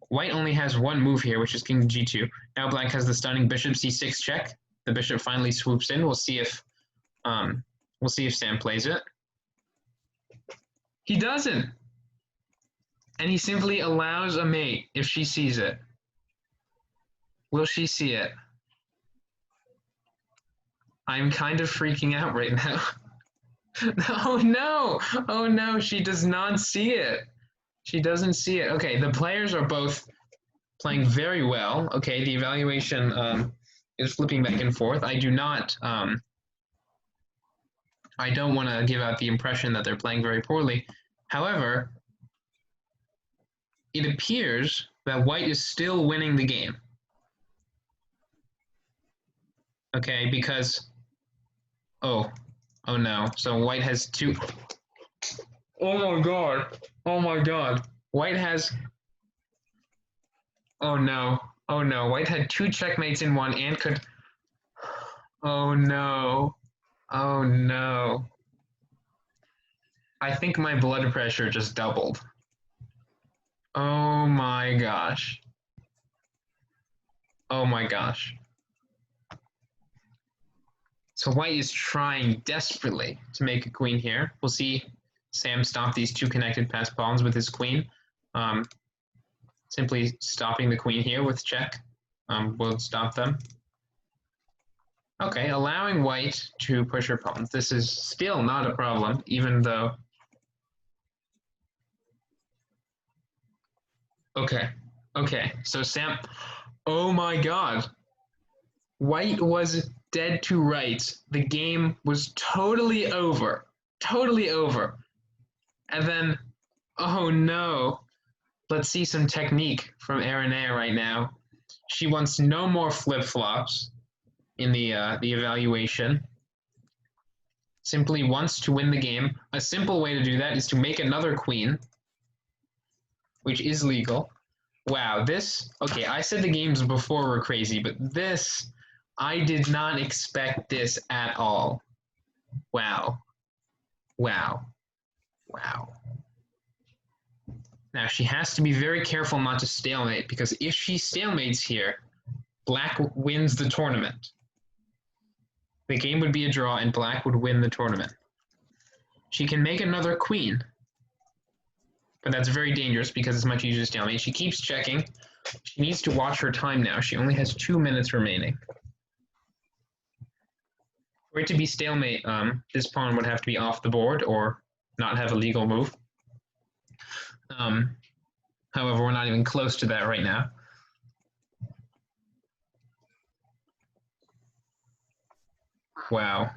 White only has 1 move here, which is king to g2. Now black has the stunning bishop c6 check. The bishop finally swoops in. We'll see if Sam plays it. He doesn't. And he simply allows a mate if she sees it. Will she see it? I'm kind of freaking out right now. Oh no! Oh no, she does not see it. She doesn't see it. Okay, the players are both playing very well. Okay, the evaluation is flipping back and forth. I don't want to give out the impression that they're playing very poorly. However, it appears that white is still winning the game. Okay, because, oh no. So white has 2. Oh my god. White has, oh no. White had 2 checkmates in 1 and could, oh no. I think my blood pressure just doubled. Oh my gosh. So white is trying desperately to make a queen here. We'll see Sam stop these 2 connected passed pawns with his queen. Simply stopping the queen here with check will stop them. Okay, allowing white to push her pawns. This is still not a problem, even though... Okay, so Sam... Oh my god. White was dead to rights. The game was totally over. And then, oh no. Let's see some technique from Aranea right now. She wants no more flip-flops in the evaluation. Simply wants to win the game. A simple way to do that is to make another queen, which is legal. Wow, okay, I said the games before were crazy, but this, I did not expect this at all. Wow. Now, she has to be very careful not to stalemate, because if she stalemates here, black wins the tournament. The game would be a draw and black would win the tournament. She can make another queen, but that's very dangerous because it's much easier to stalemate. She keeps checking. She needs to watch her time now. She only has 2 minutes remaining. For it to be stalemate, this pawn would have to be off the board or not have a legal move. However, we're not even close to that right now. Wow.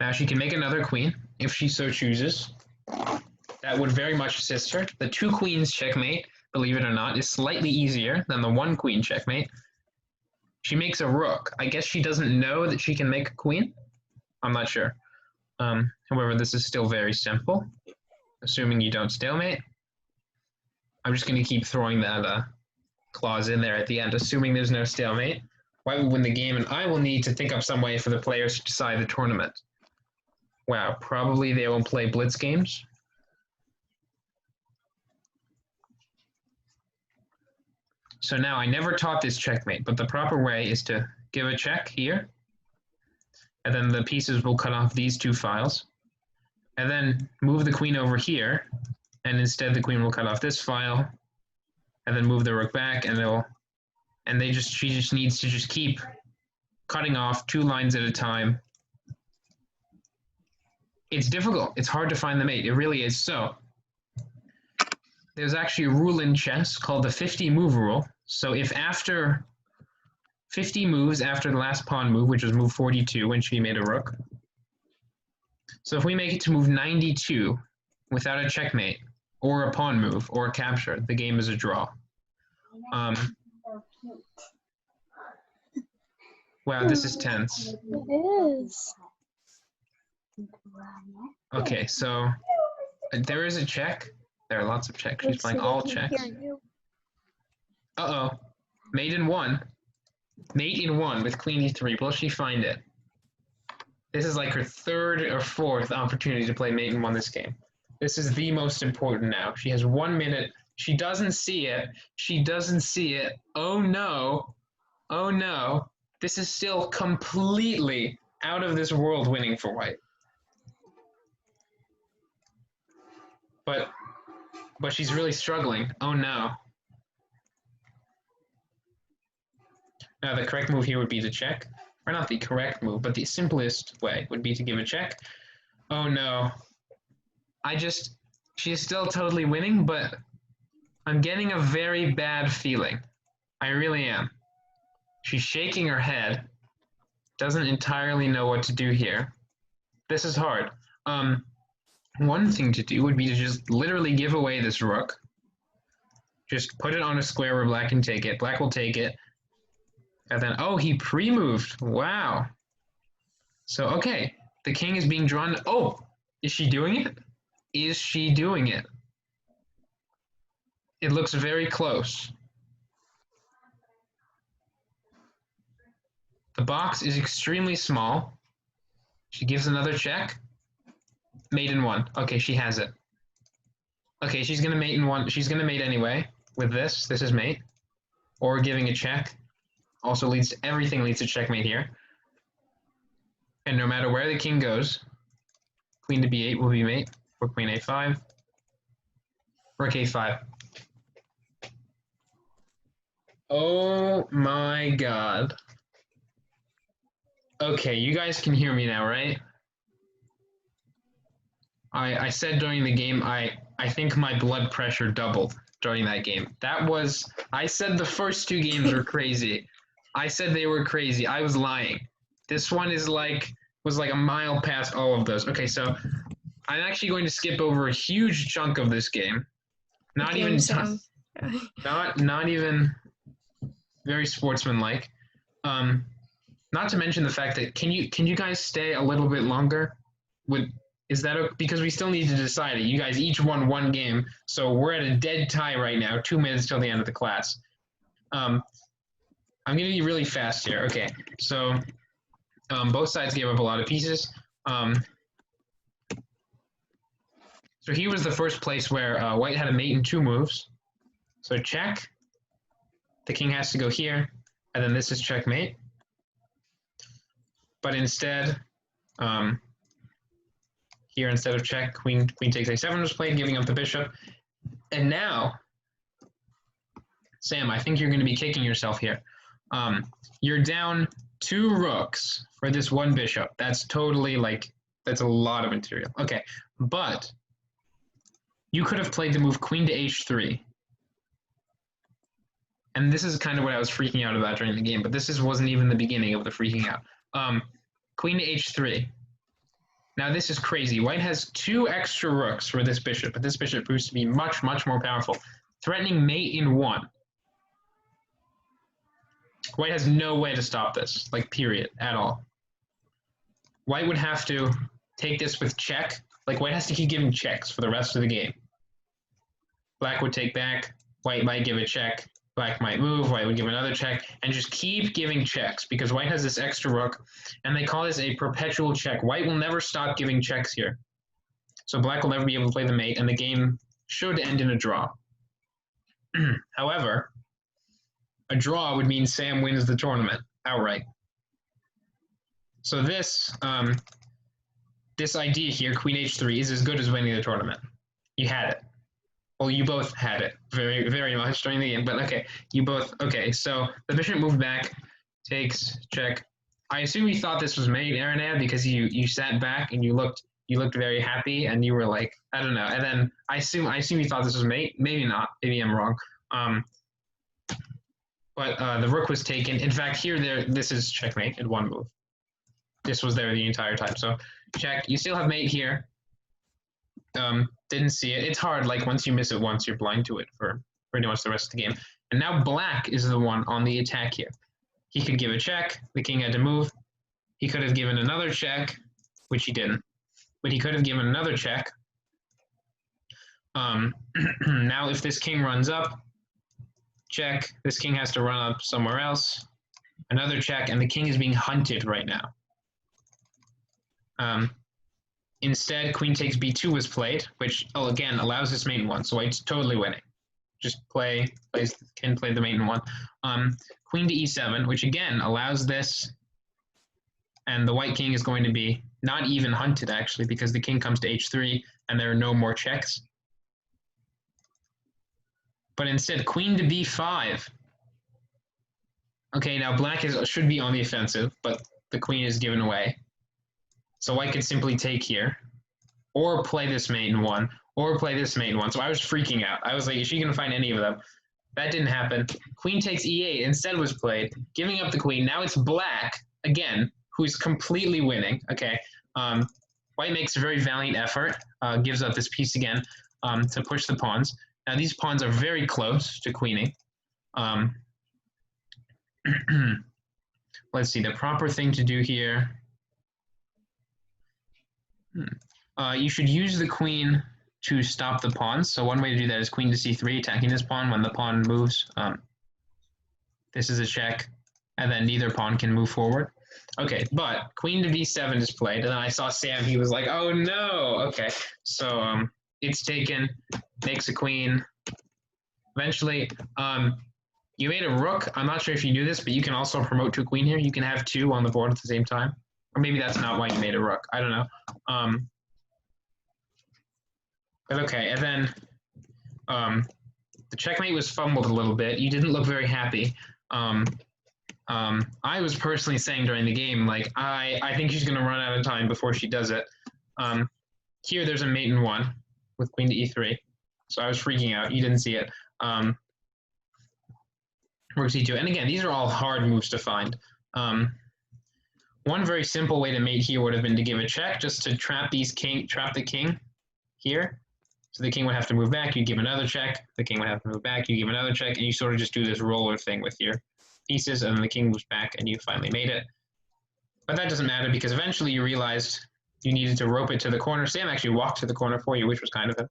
Now she can make another queen if she so chooses. That would very much assist her. The 2 queens checkmate, believe it or not, is slightly easier than the 1 queen checkmate. She makes a rook. I guess she doesn't know that she can make a queen. I'm not sure. However, this is still very simple, assuming you don't stalemate. I'm just going to keep throwing that clause in there at the end, assuming there's no stalemate. White will win the game, and I will need to think up some way for the players to decide the tournament. Wow, probably they will play blitz games. So now I never taught this checkmate, but the proper way is to give a check here, and then the pieces will cut off these 2 files, and then move the queen over here, and instead the queen will cut off this file, and then move the rook back, and she just needs to just keep cutting off 2 lines at a time. It's difficult. It's hard to find the mate. It really is. So there's actually a rule in chess called the 50 move rule. So if after 50 moves after the last pawn move, which was move 42 when she made a rook. So if we make it to move 92 without a checkmate or a pawn move or a capture, the game is a draw. Wow, this is tense. It is. Okay, so there is a check. There are lots of checks. She's playing all checks. Uh-oh. Mate in 1. Mate in 1 with queen e3. Will she find it? This is like her 3rd or 4th opportunity to play mate in 1 this game. This is the most important now. She has 1 minute. She doesn't see it. She doesn't see it. Oh no. Oh no. This is still completely out of this world winning for white. But she's really struggling. Oh no. Now the correct move here would be to check. Or not the correct move, but the simplest way would be to give a check. Oh no. She's still totally winning, but I'm getting a very bad feeling. I really am. She's shaking her head. Doesn't entirely know what to do here. This is hard. One thing to do would be to just literally give away this rook. Just put it on a square where black can take it. Black will take it. And then, oh, he pre-moved. Wow. So, okay. The king is being drawn. Oh, is she doing it? Is she doing it? It looks very close. The box is extremely small. She gives another check. Mate in 1. Okay, she has it. Okay, she's going to mate in 1. She's going to mate anyway with this. This is mate. Or giving a check. Also leads to, everything leads to checkmate here. And no matter where the king goes, queen to b8 will be mate. Or queen a5. Rook a5. Oh my god. Okay, you guys can hear me now, right? I said during the game, I think my blood pressure doubled during that game. I said the first 2 games were crazy. I said they were crazy. I was lying. This one was like a mile past all of those. Okay, so I'm actually going to skip over a huge chunk of this game. Not even very sportsmanlike. Not to mention the fact that can you guys stay a little bit longer? Is that okay? Because we still need to decide it. You guys each won 1 game, so we're at a dead tie right now. 2 minutes till the end of the class. I'm going to be really fast here. Okay, so both sides gave up a lot of pieces. So here was the first place where white had a mate in 2 moves. So check. The king has to go here, and then this is checkmate. But instead, here instead of check, queen takes a7 was played, giving up the bishop. And now, Sam, I think you're going to be kicking yourself here. You're down 2 rooks for this 1 bishop. That's totally that's a lot of material. Okay, but you could have played the move queen to h3. And this is kind of what I was freaking out about during the game, but this wasn't even the beginning of the freaking out. Queen to h3. Now this is crazy. White has 2 extra rooks for this bishop, but this bishop proves to be much, much more powerful. Threatening mate in 1. White has no way to stop this, period, at all. White would have to take this with check. White has to keep giving checks for the rest of the game. Black would take back. White might give a check. Black might move. White would give another check, and just keep giving checks because white has this extra rook, and they call this a perpetual check. White will never stop giving checks here. So black will never be able to play the mate, and the game should end in a draw. However, a draw would mean Sam wins the tournament outright. So this idea here, queen h3, is as good as winning the tournament. You had it. Well, you both had it very, very much during the game, but okay, okay, so the bishop moved back, takes, check. I assume you thought this was mate, Aranea, because you sat back and you looked very happy and you were I don't know, and then I assume you thought this was mate, maybe not, maybe I'm wrong. But the rook was taken. In fact, this is checkmate in 1 move. This was there the entire time, so check. You still have mate here. Didn't see it. It's hard, once you miss it once, you're blind to it for pretty much the rest of the game. And now black is the one on the attack here. He could give a check. The king had to move. He could have given another check, which he didn't. But he could have given another check. Now if this king runs up, check. This king has to run up somewhere else. Another check, and the king is being hunted right now. Instead, queen takes b2 was played, which, again, allows this mate in 1, so white's totally winning. Just can play the mate in 1. Queen to e7, which, again, allows this, and the white king is going to be not even hunted, actually, because the king comes to h3, and there are no more checks. But instead, queen to b5. Okay, now black should be on the offensive, but the queen is given away. So white could simply take here, or play this mate in 1, or play this mate in 1. So I was freaking out. I was like, is she going to find any of them? That didn't happen. Queen takes e8 instead was played, giving up the queen. Now it's black, again, who's completely winning. Okay, white makes a very valiant effort, gives up this piece again to push the pawns. Now these pawns are very close to queening. Let's see, the proper thing to do here. You should use the queen to stop the pawns. So one way to do that is queen to c3, attacking this pawn when the pawn moves. This is a check, and then neither pawn can move forward. Okay, but queen to b7 is played, and then I saw Sam, he was like, oh no! Okay, so it's taken, makes a queen. Eventually, you made a rook. I'm not sure if you knew this, but you can also promote to a queen here. You can have 2 on the board at the same time. Or maybe that's not why you made a rook. I don't know. But okay, and then the checkmate was fumbled a little bit. You didn't look very happy. I was personally saying during the game, I think she's going to run out of time before she does it. Here, there's a mate in 1 with queen to e3. So I was freaking out. You didn't see it. Rook c2. And again, these are all hard moves to find. One very simple way to mate here would have been to give a check, just to trap the king here. So the king would have to move back, you give another check, the king would have to move back, you give another check, and you sort of just do this roller thing with your pieces, and then the king moves back, and you finally made it. But that doesn't matter, because eventually you realized you needed to rope it to the corner. Sam actually walked to the corner for you, which was kind of him.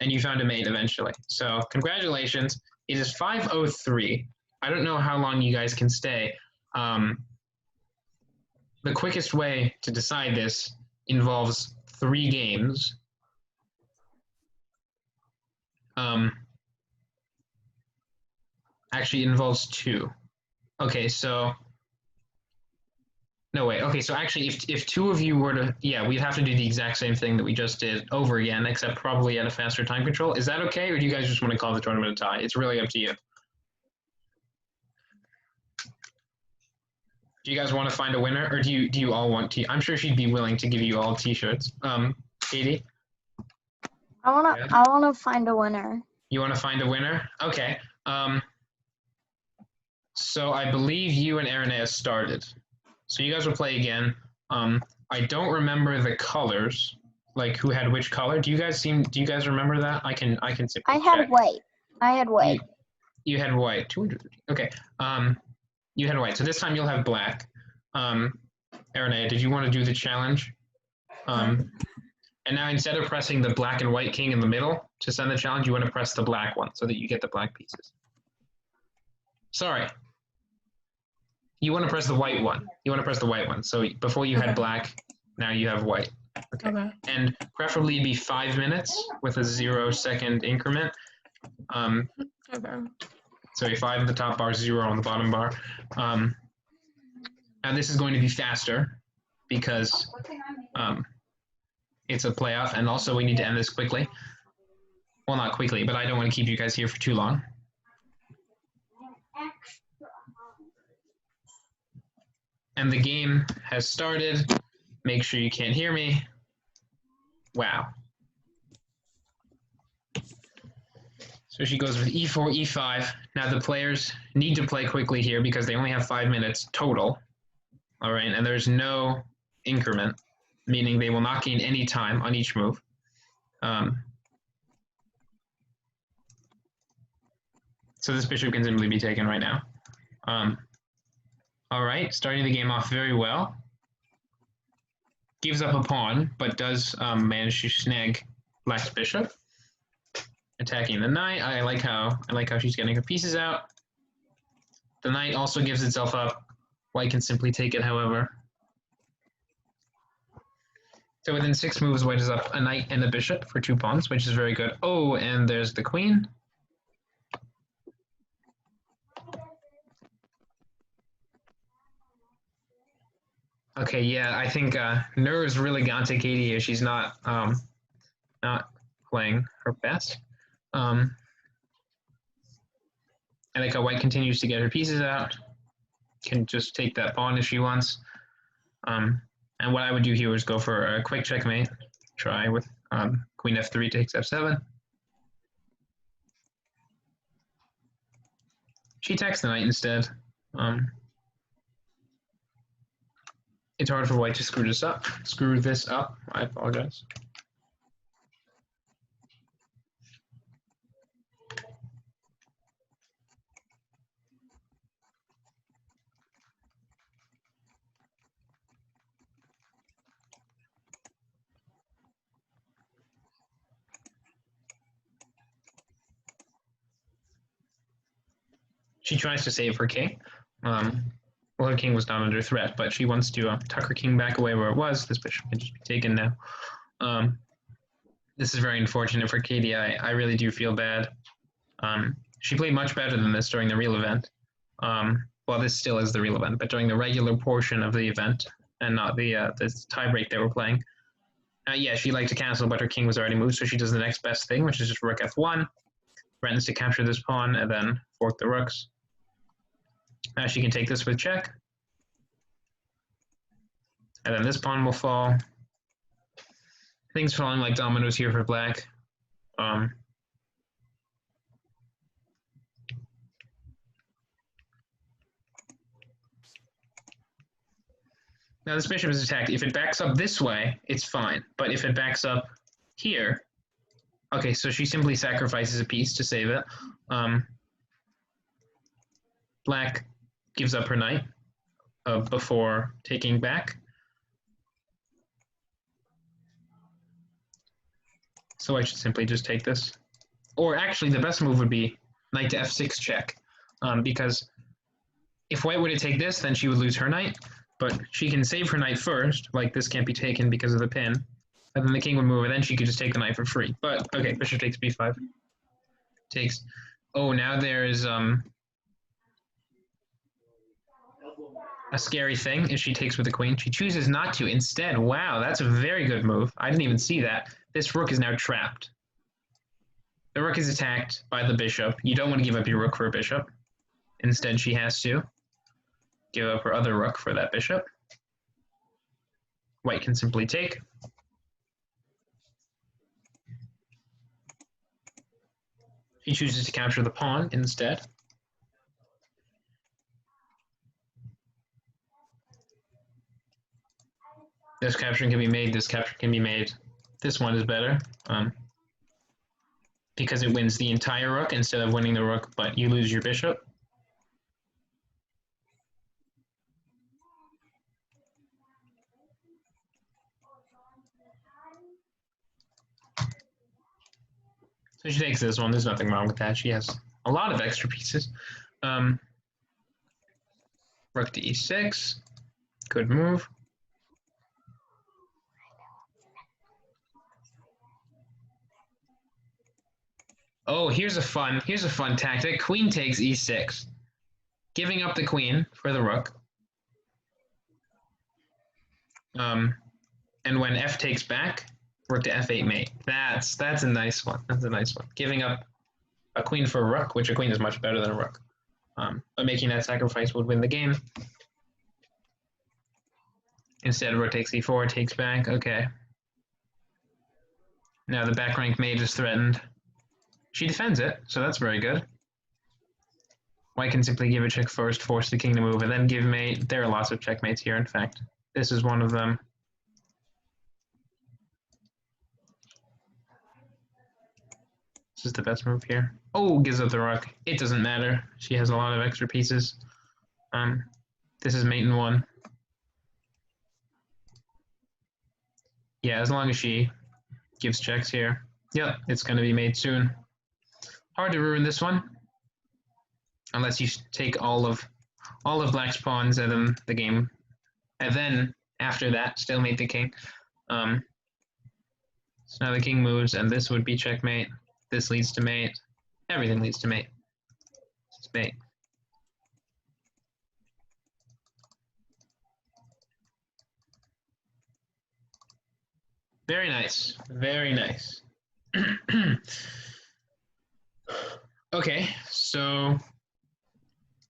And you found a mate eventually. So congratulations. It is 5:03. I don't know how long you guys can stay. The quickest way to decide this involves 3 games. Actually, it involves 2. Okay, so no, wait. Okay, so actually, if 2 of you were to, yeah, we'd have to do the exact same thing that we just did over again, except probably at a faster time control. Is that okay, or do you guys just want to call the tournament a tie? It's really up to you. Do you guys want to find a winner, or do you all want t? I'm sure she'd be willing to give you all t-shirts. Katie, I wanna Yeah. I wanna find a winner. you want to find a winner? Okay. So I believe you and Aranea started. So you guys will play again. I don't remember the colors, like who had which color. Do you guys remember that? I can simply I had check. white. I had white. You had white. 250. Okay. You had white. So this time you'll have black. Aranea, did you want to do the challenge? And now instead of pressing the black and white king in the middle to send the challenge, you want to press the black one so that you get the black pieces. Sorry. You want to press the white one. You want to press the white one. So before you had black, now you have white. Okay. And preferably be 5 minutes with a 0-second increment. So 5 at the top bar, 0 on the bottom bar. Now this is going to be faster because it's a playoff, and also we need to end this quickly. Well, not quickly, but I don't want to keep you guys here for too long. And the game has started. Make sure you can't hear me. Wow. So she goes with e4, e5. Now the players need to play quickly here because they only have 5 minutes total. All right, and there's no increment, meaning they will not gain any time on each move. So this bishop can simply be taken right now. All right, starting the game off very well. Gives up a pawn, but does manage to snag black's bishop. Attacking the knight. I like how she's getting her pieces out. The knight also gives itself up. White can simply take it, however. So within 6 moves, white is up a knight and a bishop for 2 pawns, which is very good. Oh, and there's the queen. Okay, yeah, I think Nur's really gone to Katie here. She's not playing her best. I like how white continues to get her pieces out. Can just take that pawn if she wants. And what I would do here is go for a quick checkmate. Try with queen f3 takes f7. She attacks the knight instead. It's hard for white to screw this up. I apologize. She tries to save her king. Well, her king was not under threat, but she wants to tuck her king back away where it was. This bishop can just be taken now. This is very unfortunate for Katie. I really do feel bad. She played much better than this during the real event. Well, this still is the real event, but during the regular portion of the event and not the tiebreak they were playing. Yeah, she'd like to cancel, but her king was already moved, so she does the next best thing, which is just rook f1. Threatens to capture this pawn and then fork the rooks. Now she can take this with check. And then this pawn will fall. Things falling like dominoes here for black. Now this bishop is attacked. If it backs up this way, it's fine. But if it backs up here, okay, so she simply sacrifices a piece to save it. Black gives up her knight before taking back. So I should simply just take this. Or actually, the best move would be knight to f6 check. Because if white were to take this, then she would lose her knight. But she can save her knight first, like this can't be taken because of the pin. And then the king would move, and then she could just take the knight for free. But, okay, bishop takes b5. takes. Oh, now there is a scary thing if she takes with the queen. She chooses not to. Instead, wow, that's a very good move. I didn't even see that. This rook is now trapped. The rook is attacked by the bishop. You don't want to give up your rook for a bishop. Instead, she has to give up her other rook for that bishop. White can simply take. He chooses to capture the pawn instead. This capture can be made, this capture can be made. This one is better because it wins the entire rook instead of winning the rook, but you lose your bishop. So she takes this one. There's nothing wrong with that. She has a lot of extra pieces. Rook to e6. Good move. Oh, here's a fun tactic. Queen takes e6. Giving up the queen for the rook. And when f takes back, rook to f8 mate. That's a nice one. That's a nice one. Giving up a queen for a rook, which a queen is much better than a rook. But making that sacrifice would win the game. Instead, rook takes e4, takes back. Okay. Now the back rank mate is threatened. She defends it, so that's very good. White can simply give a check first, force the king to move, and then give mate. There are lots of checkmates here, in fact. This is one of them. This is the best move here. Oh, gives up the rook. It doesn't matter. She has a lot of extra pieces. This is mate in one. Yeah, as long as she gives checks here. Yep, it's going to be made soon. Hard to ruin this one. Unless you take all of black's pawns and then the game. And then, after that, still mate the king. So now the king moves, and this would be checkmate. This leads to mate. Everything leads to mate. It's mate. Very nice. Very nice. Okay, so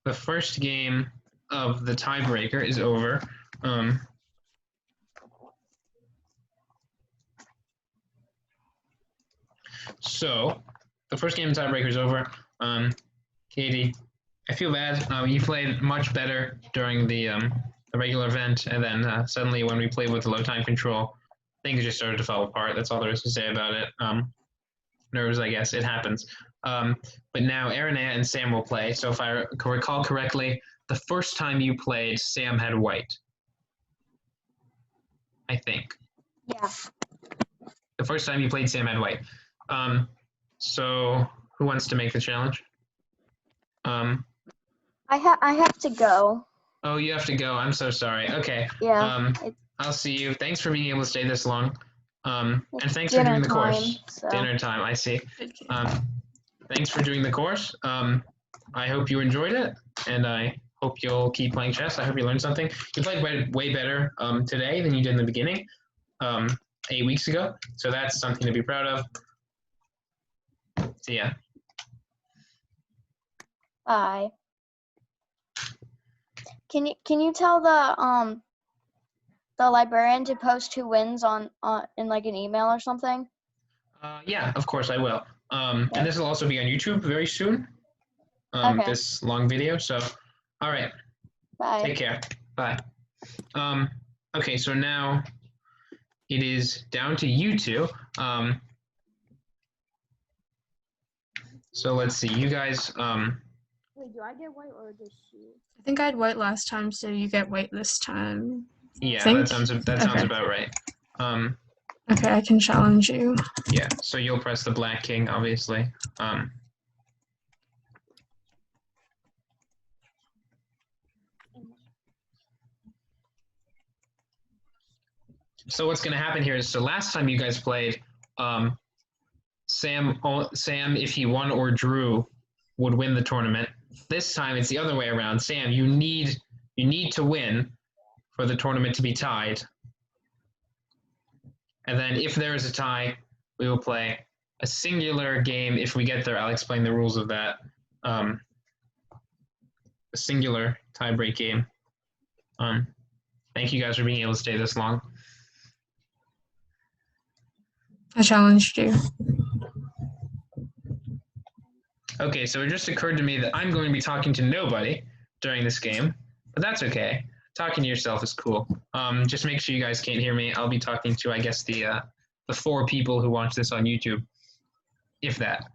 the first game of the tiebreaker is over. So the first game of tiebreaker is over. Katie, I feel bad. You played much better during the regular event, and then suddenly when we played with the low time control, things just started to fall apart. That's all there is to say about it. Nerves, I guess, it happens. But now Aranea and Sam will play. So if I recall correctly, the first time you played, Sam had white. I think. Yeah. The first time you played, Sam had white. So who wants to make the challenge? I have to go. Oh, you have to go. I'm so sorry. Okay. Yeah. I'll see you. Thanks for being able to stay this long. And thanks for doing the course. So. Dinner time, I see. Thanks for doing the course. I hope you enjoyed it, and I hope you'll keep playing chess. I hope you learned something. You played way better today than you did in the beginning, 8 weeks ago. So that's something to be proud of. So yeah. Bye. Can you tell the librarian to post who wins on in like an email or something? Yeah, of course I will. And this will also be on YouTube very soon. Okay. This long video. So, all right. Bye. Take care. Bye. Okay, so now it is down to you two. So let's see. You guys. Wait, do I get white or just you? I think I had white last time, so you get white this time. Yeah, Think? that sounds Okay. about right. Okay, I can challenge you. Yeah. So you'll press the black king, obviously. So what's going to happen here is, so last time you guys played, Sam, if he won or drew, would win the tournament. This time it's the other way around. Sam, you need to win for the tournament to be tied. And then if there is a tie, we will play a singular game. If we get there, I'll explain the rules of that. A singular tie-break game. Thank you guys for being able to stay this long. I challenged you. Okay, so it just occurred to me that I'm going to be talking to nobody during this game, but that's okay. Talking to yourself is cool. Just make sure you guys can't hear me. I'll be talking to, I guess, the 4 people who watch this on YouTube, if that.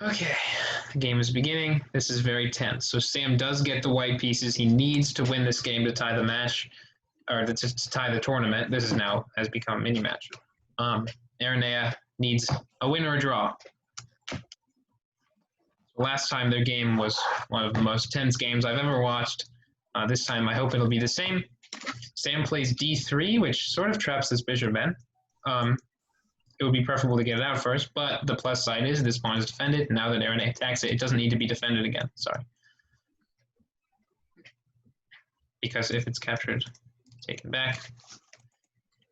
Okay, the game is beginning. This is very tense. So Sam does get the white pieces. He needs to win this game to tie the match, or to tie the tournament. This is now has become a mini match. Aranea needs a win or a draw. Last time their game was one of the most tense games I've ever watched. This time I hope it'll be the same. Sam plays d3, which sort of traps this bishop in. It would be preferable to get it out first, but the plus side is this pawn is defended. Now that Aranea attacks it, it doesn't need to be defended again. Sorry. Because if it's captured, taken back.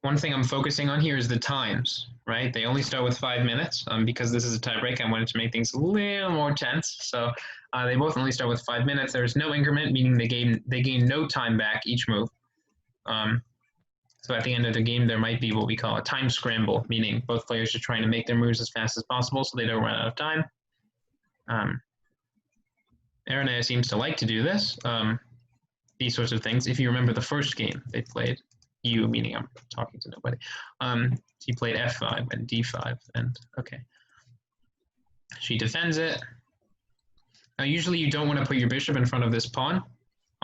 One thing I'm focusing on here is the times, right? They only start with 5 minutes. Because this is a tiebreak, I wanted to make things a little more tense. So they both only start with 5 minutes. There's no increment, meaning they gain no time back each move. So at the end of the game, there might be what we call a time scramble, meaning both players are trying to make their moves as fast as possible so they don't run out of time. Aranea seems to like to do this, these sorts of things. If you remember the first game they played, you, meaning I'm talking to nobody, he played f5 and d5, and okay. She defends it. Now usually you don't want to put your bishop in front of this pawn.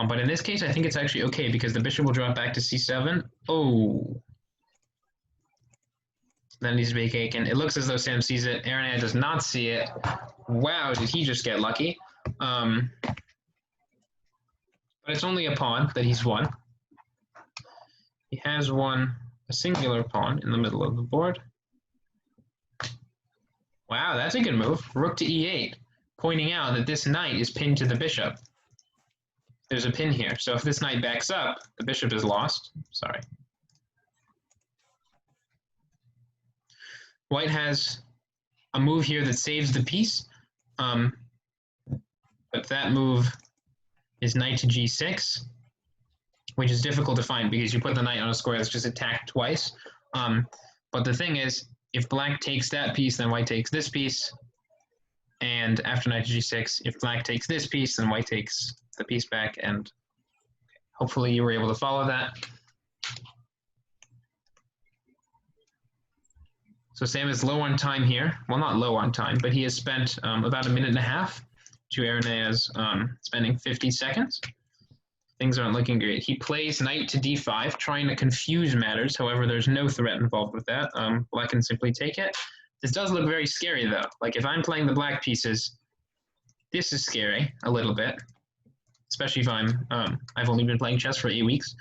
But in this case, I think it's actually okay because the bishop will drop back to c7. Oh. That needs to be taken. It looks as though Sam sees it. Aranea does not see it. Wow, did he just get lucky? But it's only a pawn that he's won. He has won a singular pawn in the middle of the board. Wow, that's a good move. Rook to e8, pointing out that this knight is pinned to the bishop. There's a pin here, so if this knight backs up, the bishop is lost. Sorry. White has a move here that saves the piece, but that move is knight to g6, which is difficult to find because you put the knight on a square that's just attacked twice. But the thing is, if black takes that piece, then white takes this piece, and after knight to g6, if black takes this piece, then white takes the piece back, and hopefully you were able to follow that. So Sam is low on time here. Well, not low on time, but he has spent about a minute and a half to Aranea's spending 50 seconds. Things aren't looking great. He plays knight to d5, trying to confuse matters. However, there's no threat involved with that. Black can simply take it. This does look very scary, though. Like, if I'm playing the black pieces, this is scary a little bit. Especially if I've only been playing chess for 8 weeks.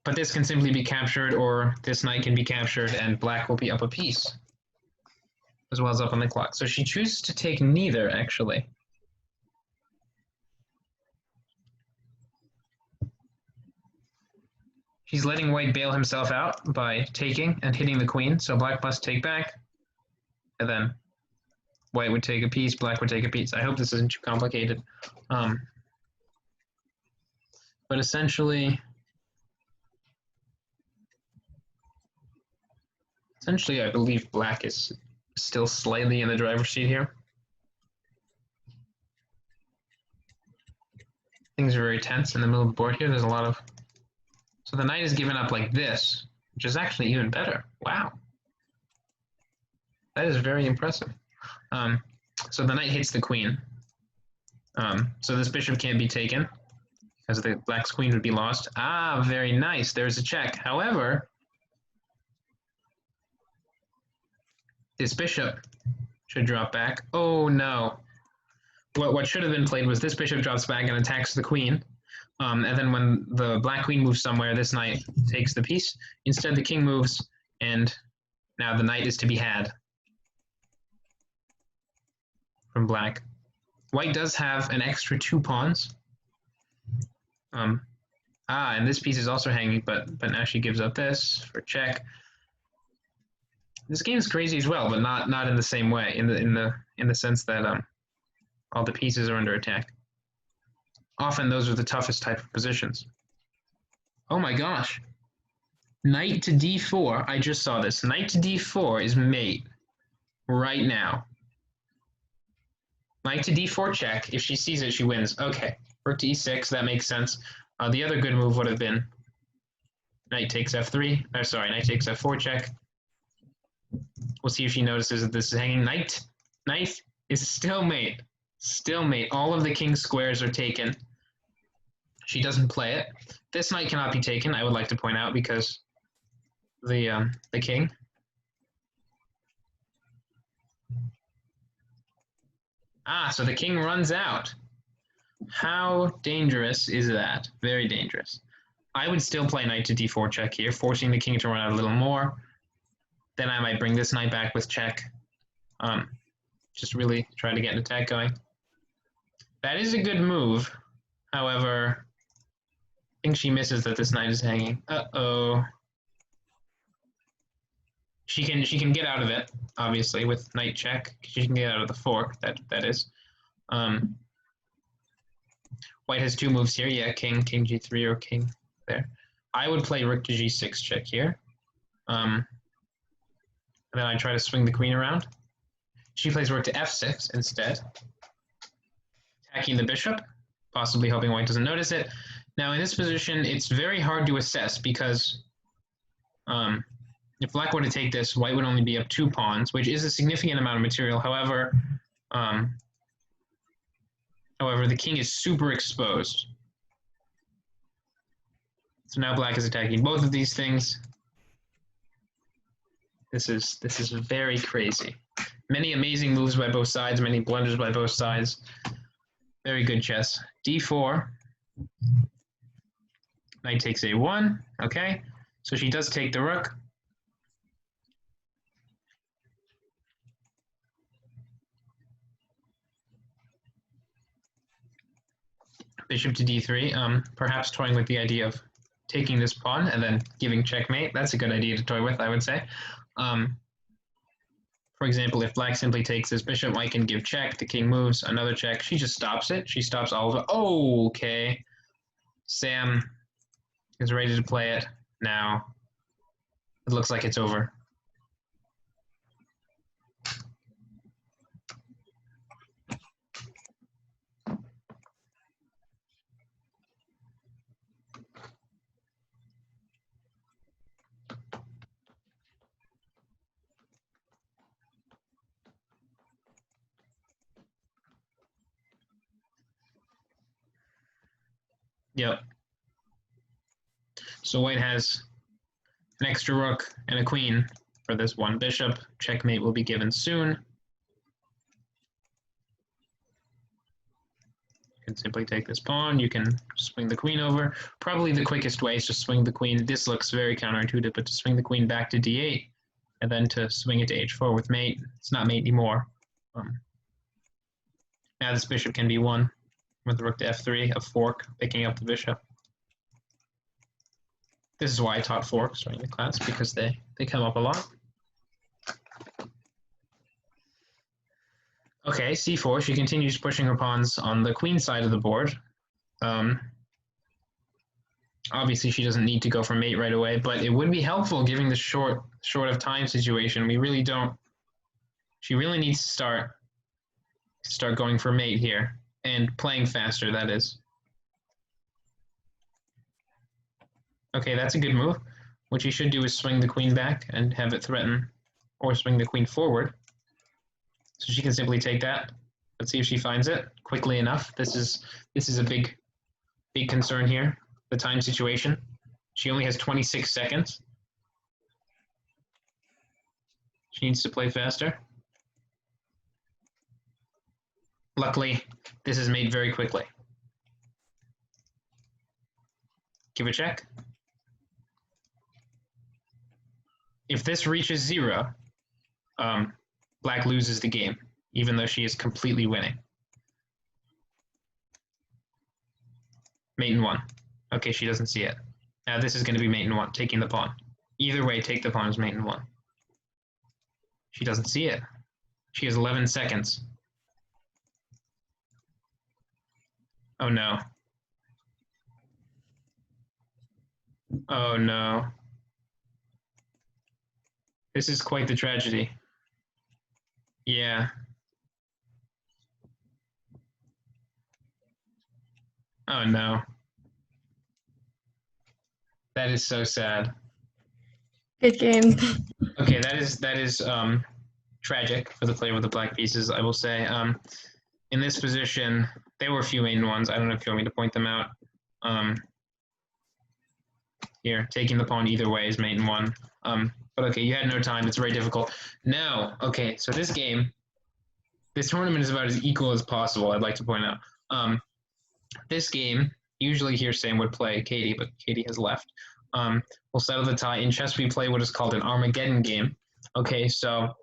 But this can simply be captured, or this knight can be captured, and black will be up a piece, as well as up on the clock. So she chooses to take neither, actually. She's letting white bail himself out by taking and hitting the queen, so black must take back, and then white would take a piece, black would take a piece. I hope this isn't too complicated. But essentially, I believe black is still slightly in the driver's seat here. Things are very tense in the middle of the board here. There's a lot of... So the knight is given up like this, which is actually even better. Wow. That is very impressive. So the knight hits the queen. So this bishop can't be taken, because the black's queen would be lost. Ah, very nice. There's a check. However, this bishop should drop back. Oh, no. what should have been played was this bishop drops back and attacks the queen. And then when the black queen moves somewhere, this knight takes the piece. Instead, the king moves, and now the knight is to be had from black. White does have an extra 2 pawns. And this piece is also hanging, but now she gives up this for check. This game is crazy as well, but not in the same way. In the sense that all the pieces are under attack. Often those are the toughest type of positions. Oh my gosh. Knight to d4. I just saw this. Knight to d4 is mate right now. Knight to d4 check. If she sees it, she wins. Okay. Rook to e6. That makes sense. The other good move would have been knight takes f3. Knight takes f4 check. We'll see if she notices that this is hanging. Knight is still mate. Still mate. All of the king's squares are taken. She doesn't play it. This knight cannot be taken, I would like to point out, because the king. So the king runs out. How dangerous is that? Very dangerous. I would still play knight to d4 check here, forcing the king to run out a little more. Then I might bring this knight back with check. Just really try to get an attack going. That is a good move. However, I think she misses that this knight is hanging. Uh-oh. She can get out of it, obviously, with knight check. She can get out of the fork, that is. White has 2 moves here. Yeah, king g3 or king there. I would play rook to g6 check here. And then I try to swing the queen around. She plays rook to f6 instead. Attacking the bishop, possibly hoping white doesn't notice it. Now in this position, it's very hard to assess because if black were to take this, white would only be up 2 pawns, which is a significant amount of material. However, the king is super exposed. So now black is attacking both of these things. This is very crazy. Many amazing moves by both sides, many blunders by both sides. Very good chess. d4. Knight takes a1. Okay. So she does take the rook. Bishop to d3. Perhaps toying with the idea of taking this pawn and then giving checkmate. That's a good idea to toy with, I would say. For example, if black simply takes this bishop, white can give check. The king moves, another check. She just stops it. She stops all of it. Oh, okay. Sam is ready to play it now. It looks like it's over. Yep. So white has an extra rook and a queen for this one bishop. Checkmate will be given soon. You can simply take this pawn. You can swing the queen over. Probably the quickest way is to swing the queen. This looks very counterintuitive, but to swing the queen back to d8 and then to swing it to h4 with mate. It's not mate anymore. Now this bishop can be won with the rook to f3, a fork, picking up the bishop. This is why I taught forks during the class, because they come up a lot. Okay, c4, she continues pushing her pawns on the queen side of the board. Obviously, she doesn't need to go for mate right away, but it would be helpful given the short of time situation. We really don't. She really needs to start going for mate here. And playing faster, that is. Okay, that's a good move. What you should do is swing the queen back and have it threaten, or swing the queen forward. So she can simply take that. Let's see if she finds it quickly enough. This is a big concern here, the time situation. She only has 26 seconds. She needs to play faster. Luckily, this is made very quickly. Give a check. If this reaches 0, black loses the game, even though she is completely winning. Mate in 1. Okay, she doesn't see it. Now this is going to be mate in 1, taking the pawn. Either way, take the pawn is mate in 1. She doesn't see it. She has 11 seconds. Oh no. Oh no. This is quite the tragedy. Yeah. Oh no. That is so sad. Good game. Okay, that is tragic for the player with the black pieces, I will say. In this position, there were a few main ones. I don't know if you want me to point them out. Here, taking the pawn either way is mate in 1. But okay, you had no time. It's very difficult. Now, okay, so this tournament is about as equal as possible, I'd like to point out. This game, usually here Sam would play Katie, but Katie has left. We'll settle the tie. In chess, we play what is called an Armageddon game. Okay, so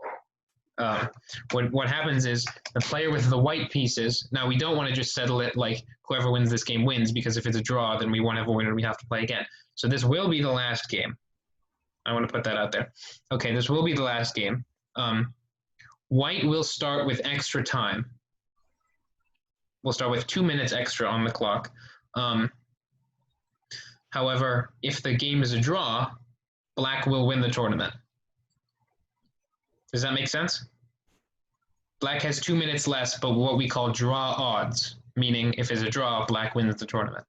what happens is the player with the white pieces, now we don't want to just settle it like whoever wins this game wins, because if it's a draw, then we won't have a winner, we have to play again. So this will be the last game. I want to put that out there. Okay, this will be the last game. White will start with extra time. We'll start with 2 minutes extra on the clock. However, if the game is a draw, black will win the tournament. Does that make sense? Black has 2 minutes less, but what we call draw odds, meaning if it's a draw, black wins the tournament.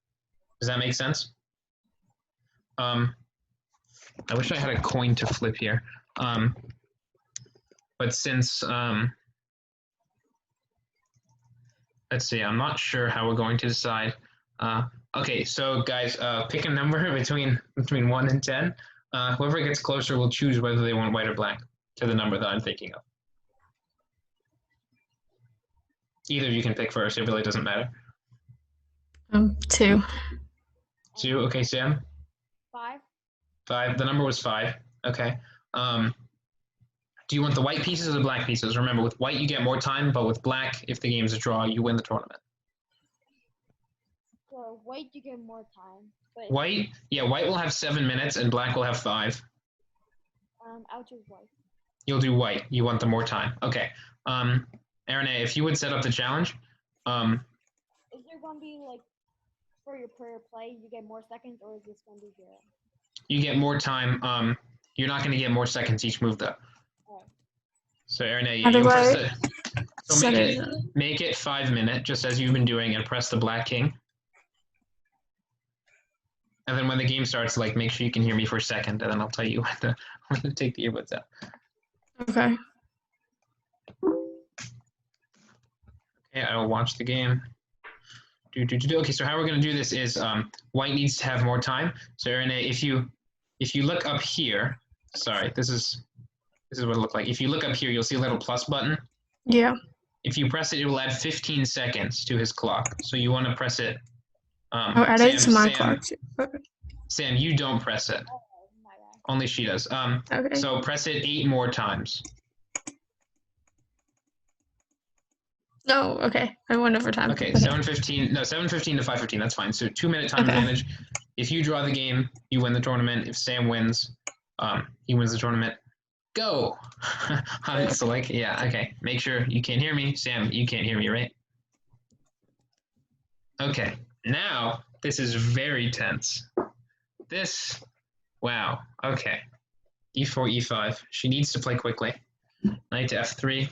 Does that make sense? I wish I had a coin to flip here. But since, let's see, I'm not sure how we're going to decide. Okay, so guys, pick a number between 1 and 10. Whoever gets closer will choose whether they want white or black to the number that I'm thinking of. Either of you can pick first, it really doesn't matter. 2. 2, okay, Sam? 5. 5, the number was 5, okay. Do you want the white pieces or the black pieces? Remember, with white you get more time, but with black, if the game's a draw, you win the tournament. So white, you get more time. But White, yeah, white will have 7 minutes and black will have 5. I'll choose white. You'll do white. You want the more time. Okay. Aaron, if you would set up the challenge. Is there going to be, like, for your per play, you get more seconds, or is this going to be 0? You get more time. You're not going to get more seconds each move, though. Alright. So, Aaron, How do you press I the... So set it? make it 5 minute, just as you've been doing, and press the black king. And then when the game starts, like, make sure you can hear me for a second, and then I'll tell you when to take the earbuds out. Okay. Okay, I will watch the game. Okay, so how we're going to do this is white needs to have more time. So, Aaron, if you look up here, sorry, this is what it looks like. If you look up here, you'll see a little plus button. Yeah. If you press it, it will add 15 seconds to his clock. So you want to press it. I'll add it to my clock. Okay. Sam, you don't press it. Oh, my bad. Only she does. Okay. So press it 8 more times. No, okay. I went over time. Okay, 7:15 to 5:15. That's fine. So 2 minute time Okay. advantage. If you draw the game, you win the tournament. If Sam wins, he wins the tournament. Go. So like, yeah, okay. Make sure you can't hear me. Sam, you can't hear me, right? Okay. Now this is very tense. This, wow. Okay. E4, E5. She needs to play quickly. Knight to F3.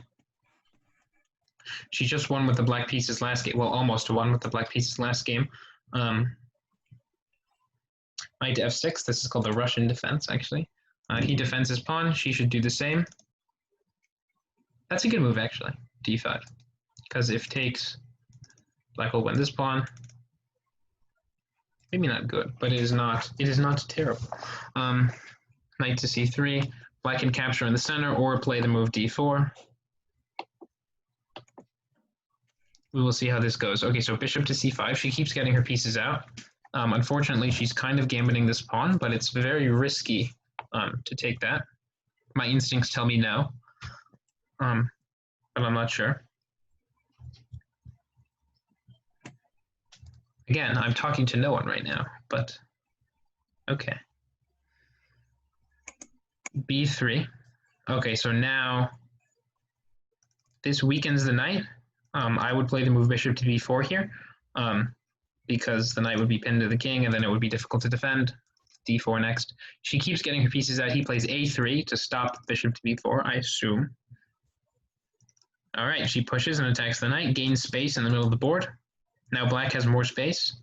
She just won with the black pieces last game. Well, almost won with the black pieces last game. Knight to F6. This is called the Russian defense, actually. He defends his pawn. She should do the same. That's a good move, actually. D5. Because if takes, black will win this pawn. Maybe not good, but it is not terrible. Knight to C3. Black can capture in the center or play the move D4. We will see how this goes. Okay, so bishop to c5. She keeps getting her pieces out. Unfortunately, she's kind of gambiting this pawn, but it's very risky to take that. My instincts tell me no, but I'm not sure. Again, I'm talking to no one right now, but okay. b3. Okay, so now this weakens the knight. I would play the move bishop to b4 here, because the knight would be pinned to the king, and then it would be difficult to defend. d4 next. She keeps getting her pieces out. He plays a3 to stop bishop to b4, I assume. All right, she pushes and attacks the knight, gains space in the middle of the board. Now black has more space.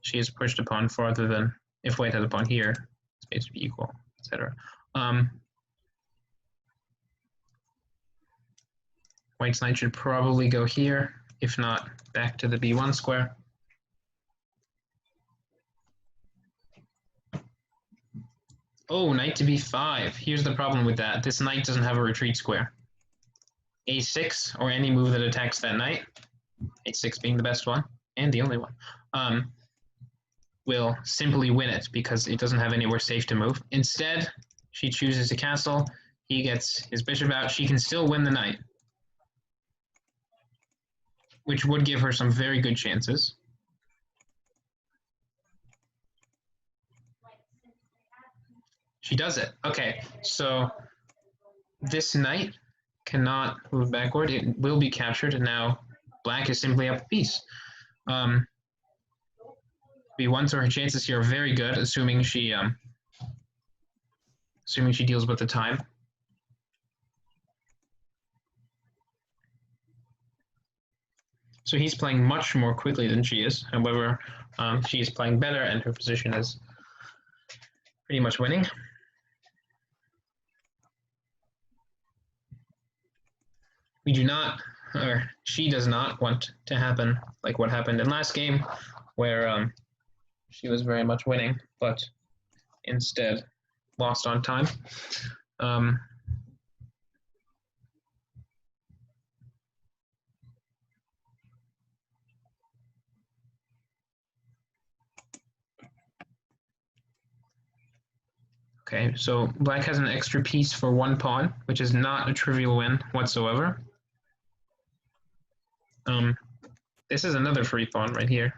She has pushed a pawn farther than if white had a pawn here, space would be equal, etc. White's knight should probably go here, if not back to the b1 square. Oh, knight to b5. Here's the problem with that. This knight doesn't have a retreat square. a6, or any move that attacks that knight, a6 being the best one, and the only one, will simply win it because it doesn't have anywhere safe to move. Instead, she chooses to castle. He gets his bishop out. She can still win the knight, which would give her some very good chances. She does it. Okay, so this knight cannot move backward. It will be captured, and now black is simply up a piece. b1, so her chances here are very good, assuming she deals with the time. So he's playing much more quickly than she is. However, she is playing better, and her position is pretty much winning. We do not, or she does not want to happen like what happened in last game, where she was very much winning, but instead lost on time. Okay, so black has an extra piece for one pawn, which is not a trivial win whatsoever. This is another free pawn right here.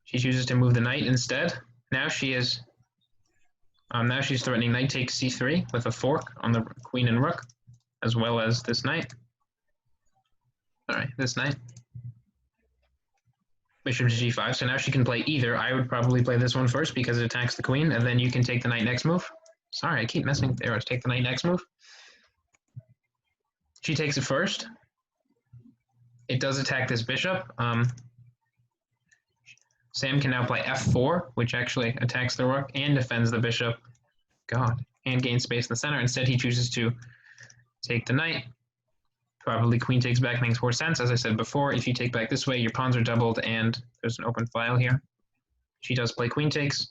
She chooses to move the knight instead. Now she is, now she's threatening knight takes c3 with a fork on the queen and rook, as well as this knight. All right, this knight. Bishop to g5, so now she can play either. I would probably play this one first because it attacks the queen, and then you can take the knight next move. Sorry, I keep messing with arrows. Take the knight next move. She takes it first. It does attack this bishop. Sam can now play f4, which actually attacks the rook and defends the bishop. God, and gains space in the center. Instead, he chooses to take the knight. Probably queen takes back makes more sense. As I said before, if you take back this way, your pawns are doubled, and there's an open file here. She does play queen takes.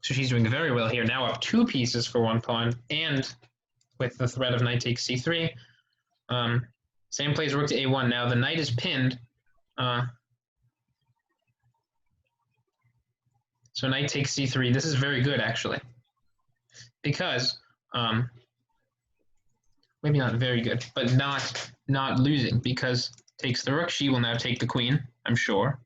So she's doing very well here. Now up 2 pieces for one pawn, and with the threat of knight takes c3. Sam plays rook to a1. Now the knight is pinned. So knight takes c3. This is very good, actually, because maybe not very good, but not losing, because takes the rook. She will now take the queen, I'm sure.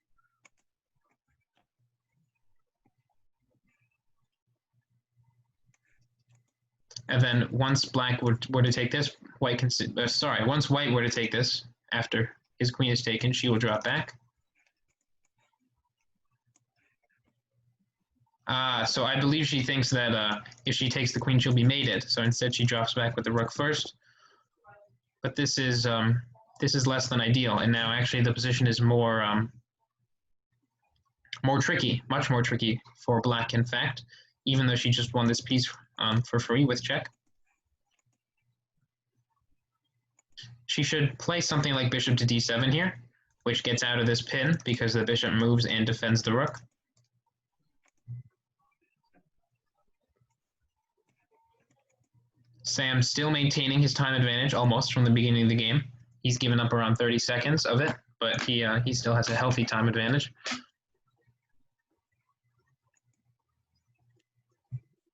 And then once black were to take this, white can. Once white were to take this after his queen is taken, she will drop back. So I believe she thinks that if she takes the queen, she'll be mated. So instead, she drops back with the rook first. But this is less than ideal, and now actually the position is more tricky, much more tricky for black. In fact, even though she just won this piece for free with check, she should play something like bishop to d7 here, which gets out of this pin because the bishop moves and defends the rook. Sam still maintaining his time advantage almost from the beginning of the game. He's given up around 30 seconds of it, but he still has a healthy time advantage.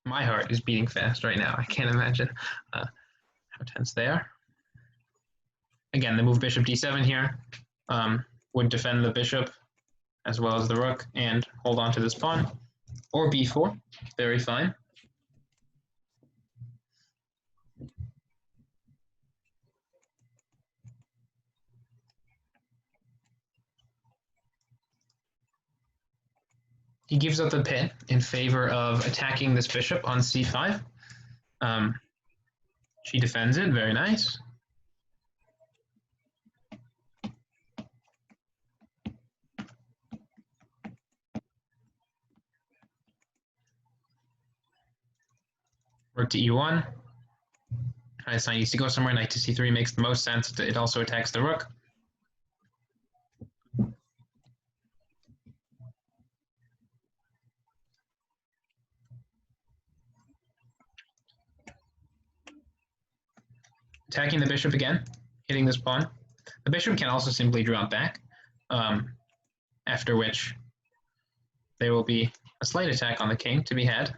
My heart is beating fast right now. I can't imagine how tense they are. Again, the move bishop d7 here would defend the bishop as well as the rook and hold on to this pawn. Or b4, very fine. He gives up the pin in favor of attacking this bishop on c5. She defends it, very nice. Rook to e1. This knight needs to go somewhere. Knight to c3 makes the most sense. It also attacks the rook. Attacking the bishop again, hitting this pawn. The bishop can also simply drop back, after which there will be a slight attack on the king to be had.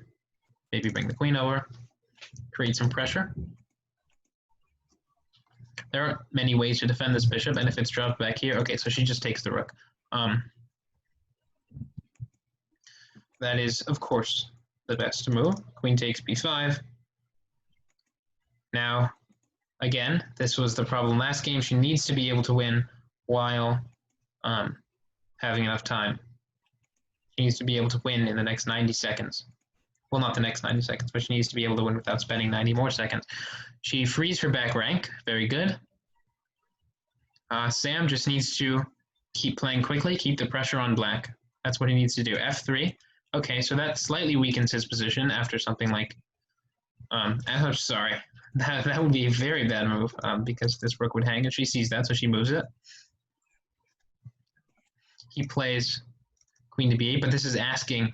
Maybe bring the queen over, create some pressure. There aren't many ways to defend this bishop, and if it's dropped back here, okay, so she just takes the rook. That is, of course, the best move. Queen takes b5. Now, again, this was the problem last game. She needs to be able to win while having enough time. She needs to be able to win in the next 90 seconds. Well, not the next 90 seconds, but she needs to be able to win without spending 90 more seconds. She frees her back rank. Very good. Sam just needs to keep playing quickly, keep the pressure on black. That's what he needs to do. f3. Okay, so that slightly weakens his position after something like... I'm sorry. That would be a very bad move because this rook would hang and she sees that, so she moves it. He plays queen to b8, but this is asking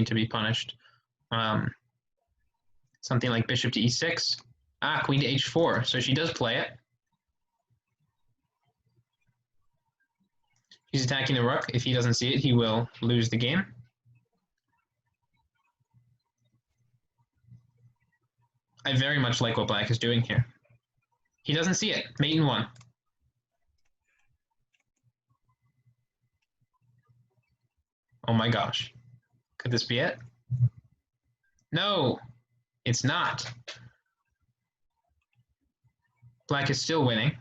to be punished. Something like bishop to e6. Queen to h4. So she does play it. She's attacking the rook. If he doesn't see it, he will lose the game. I very much like what black is doing here. He doesn't see it. Mate in 1. Oh my gosh. Could this be it? No, it's not. Black is still winning.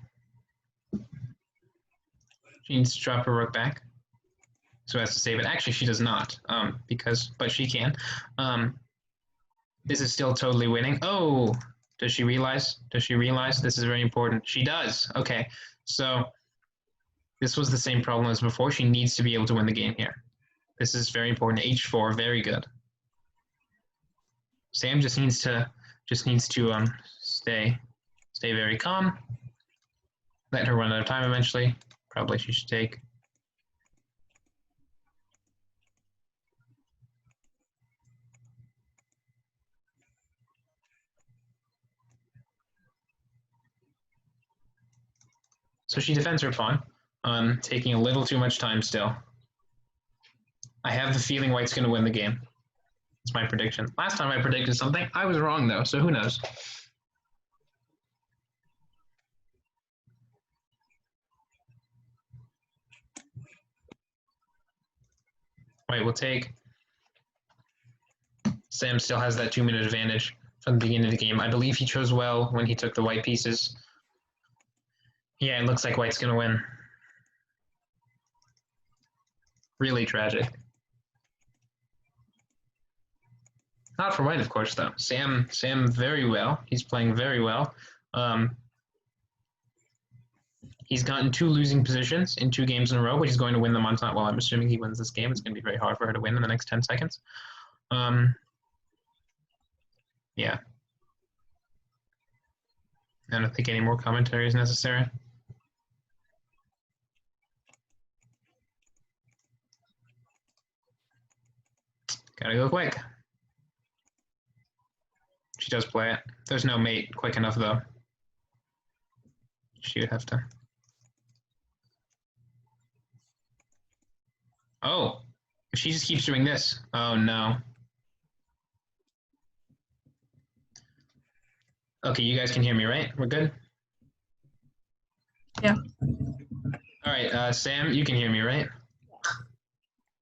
She needs to drop her rook back so as to save it. Actually, she does not, but she can. This is still totally winning. Oh, does she realize? Does she realize this is very important? She does. Okay, so this was the same problem as before. She needs to be able to win the game here. This is very important. h4, very good. Sam just needs to stay very calm. Let her run out of time eventually. Probably she should take. So she defends her pawn, taking a little too much time still. I have the feeling white's going to win the game. It's my prediction. Last time I predicted something, I was wrong though, so who knows? White will take. Sam still has that 2-minute advantage from the beginning of the game. I believe he chose well when he took the white pieces. Yeah, it looks like white's going to win. Really tragic. Not for white, of course, though. Sam very well. He's playing very well. He's gotten 2 losing positions in 2 games in a row, but he's going to win them on time. Well, I'm assuming he wins this game. It's going to be very hard for her to win in the next 10 seconds. Yeah. I don't think any more commentary is necessary. Gotta go quick. She does play it. There's no mate quick enough though. She would have to. Oh, if she just keeps doing this. Oh no. Okay, you guys can hear me, right? We're good? Yeah. All right, Sam, you can hear me, right?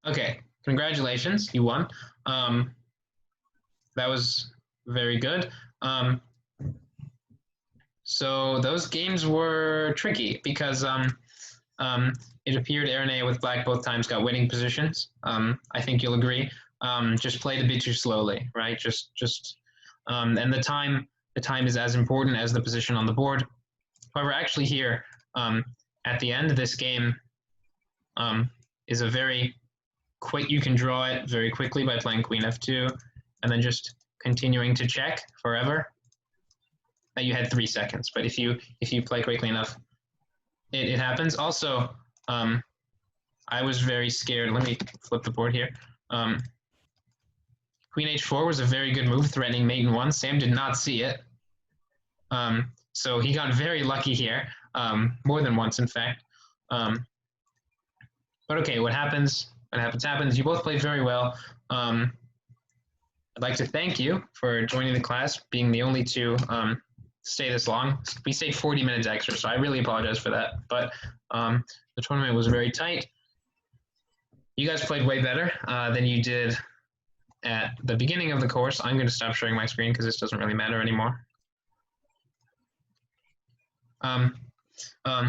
Okay, congratulations, you won. That was very good. So those games were tricky because it appeared Erinea with black both times got winning positions. I think you'll agree. Just played a bit too slowly, right? And the time is as important as the position on the board. However, actually here at the end, this game is a very quick. You can draw it very quickly by playing Queen F2, and then just continuing to check forever. Now you had 3 seconds, but if you play quickly enough, it happens. Also, I was very scared. Let me flip the board here. Queen H4 was a very good move, threatening mate in 1. Sam did not see it. So he got very lucky here, more than once, in fact. But okay, what happens. You both played very well. I'd like to thank you for joining the class, being the only two stay this long. We stayed 40 minutes extra, so I really apologize for that. But the tournament was very tight. You guys played way better than you did at the beginning of the course. I'm going to stop sharing my screen because this doesn't really matter anymore.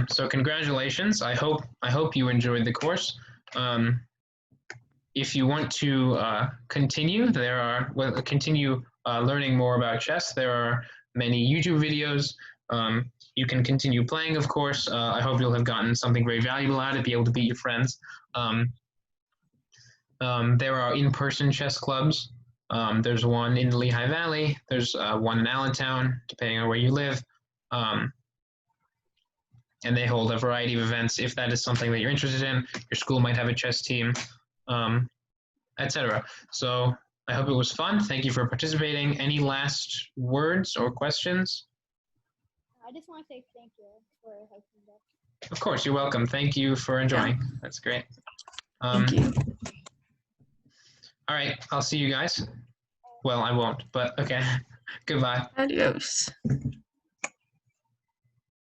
So congratulations. I hope you enjoyed the course. If you want to continue learning more about chess, there are many YouTube videos. You can continue playing, of course. I hope you'll have gotten something very valuable out of it, be able to beat your friends. There are in-person chess clubs. There's one in the Lehigh Valley. There's one in Allentown, depending on where you live. And they hold a variety of events. If that is something that you're interested in, your school might have a chess team, etc. So I hope it was fun. Thank you for participating. Any last words or questions? I just want to say thank you for hosting that. Of course, you're welcome. Thank you for enjoying. That's great. Thank you. All right, I'll see you guys. Well, I won't, but okay. Goodbye. Adios.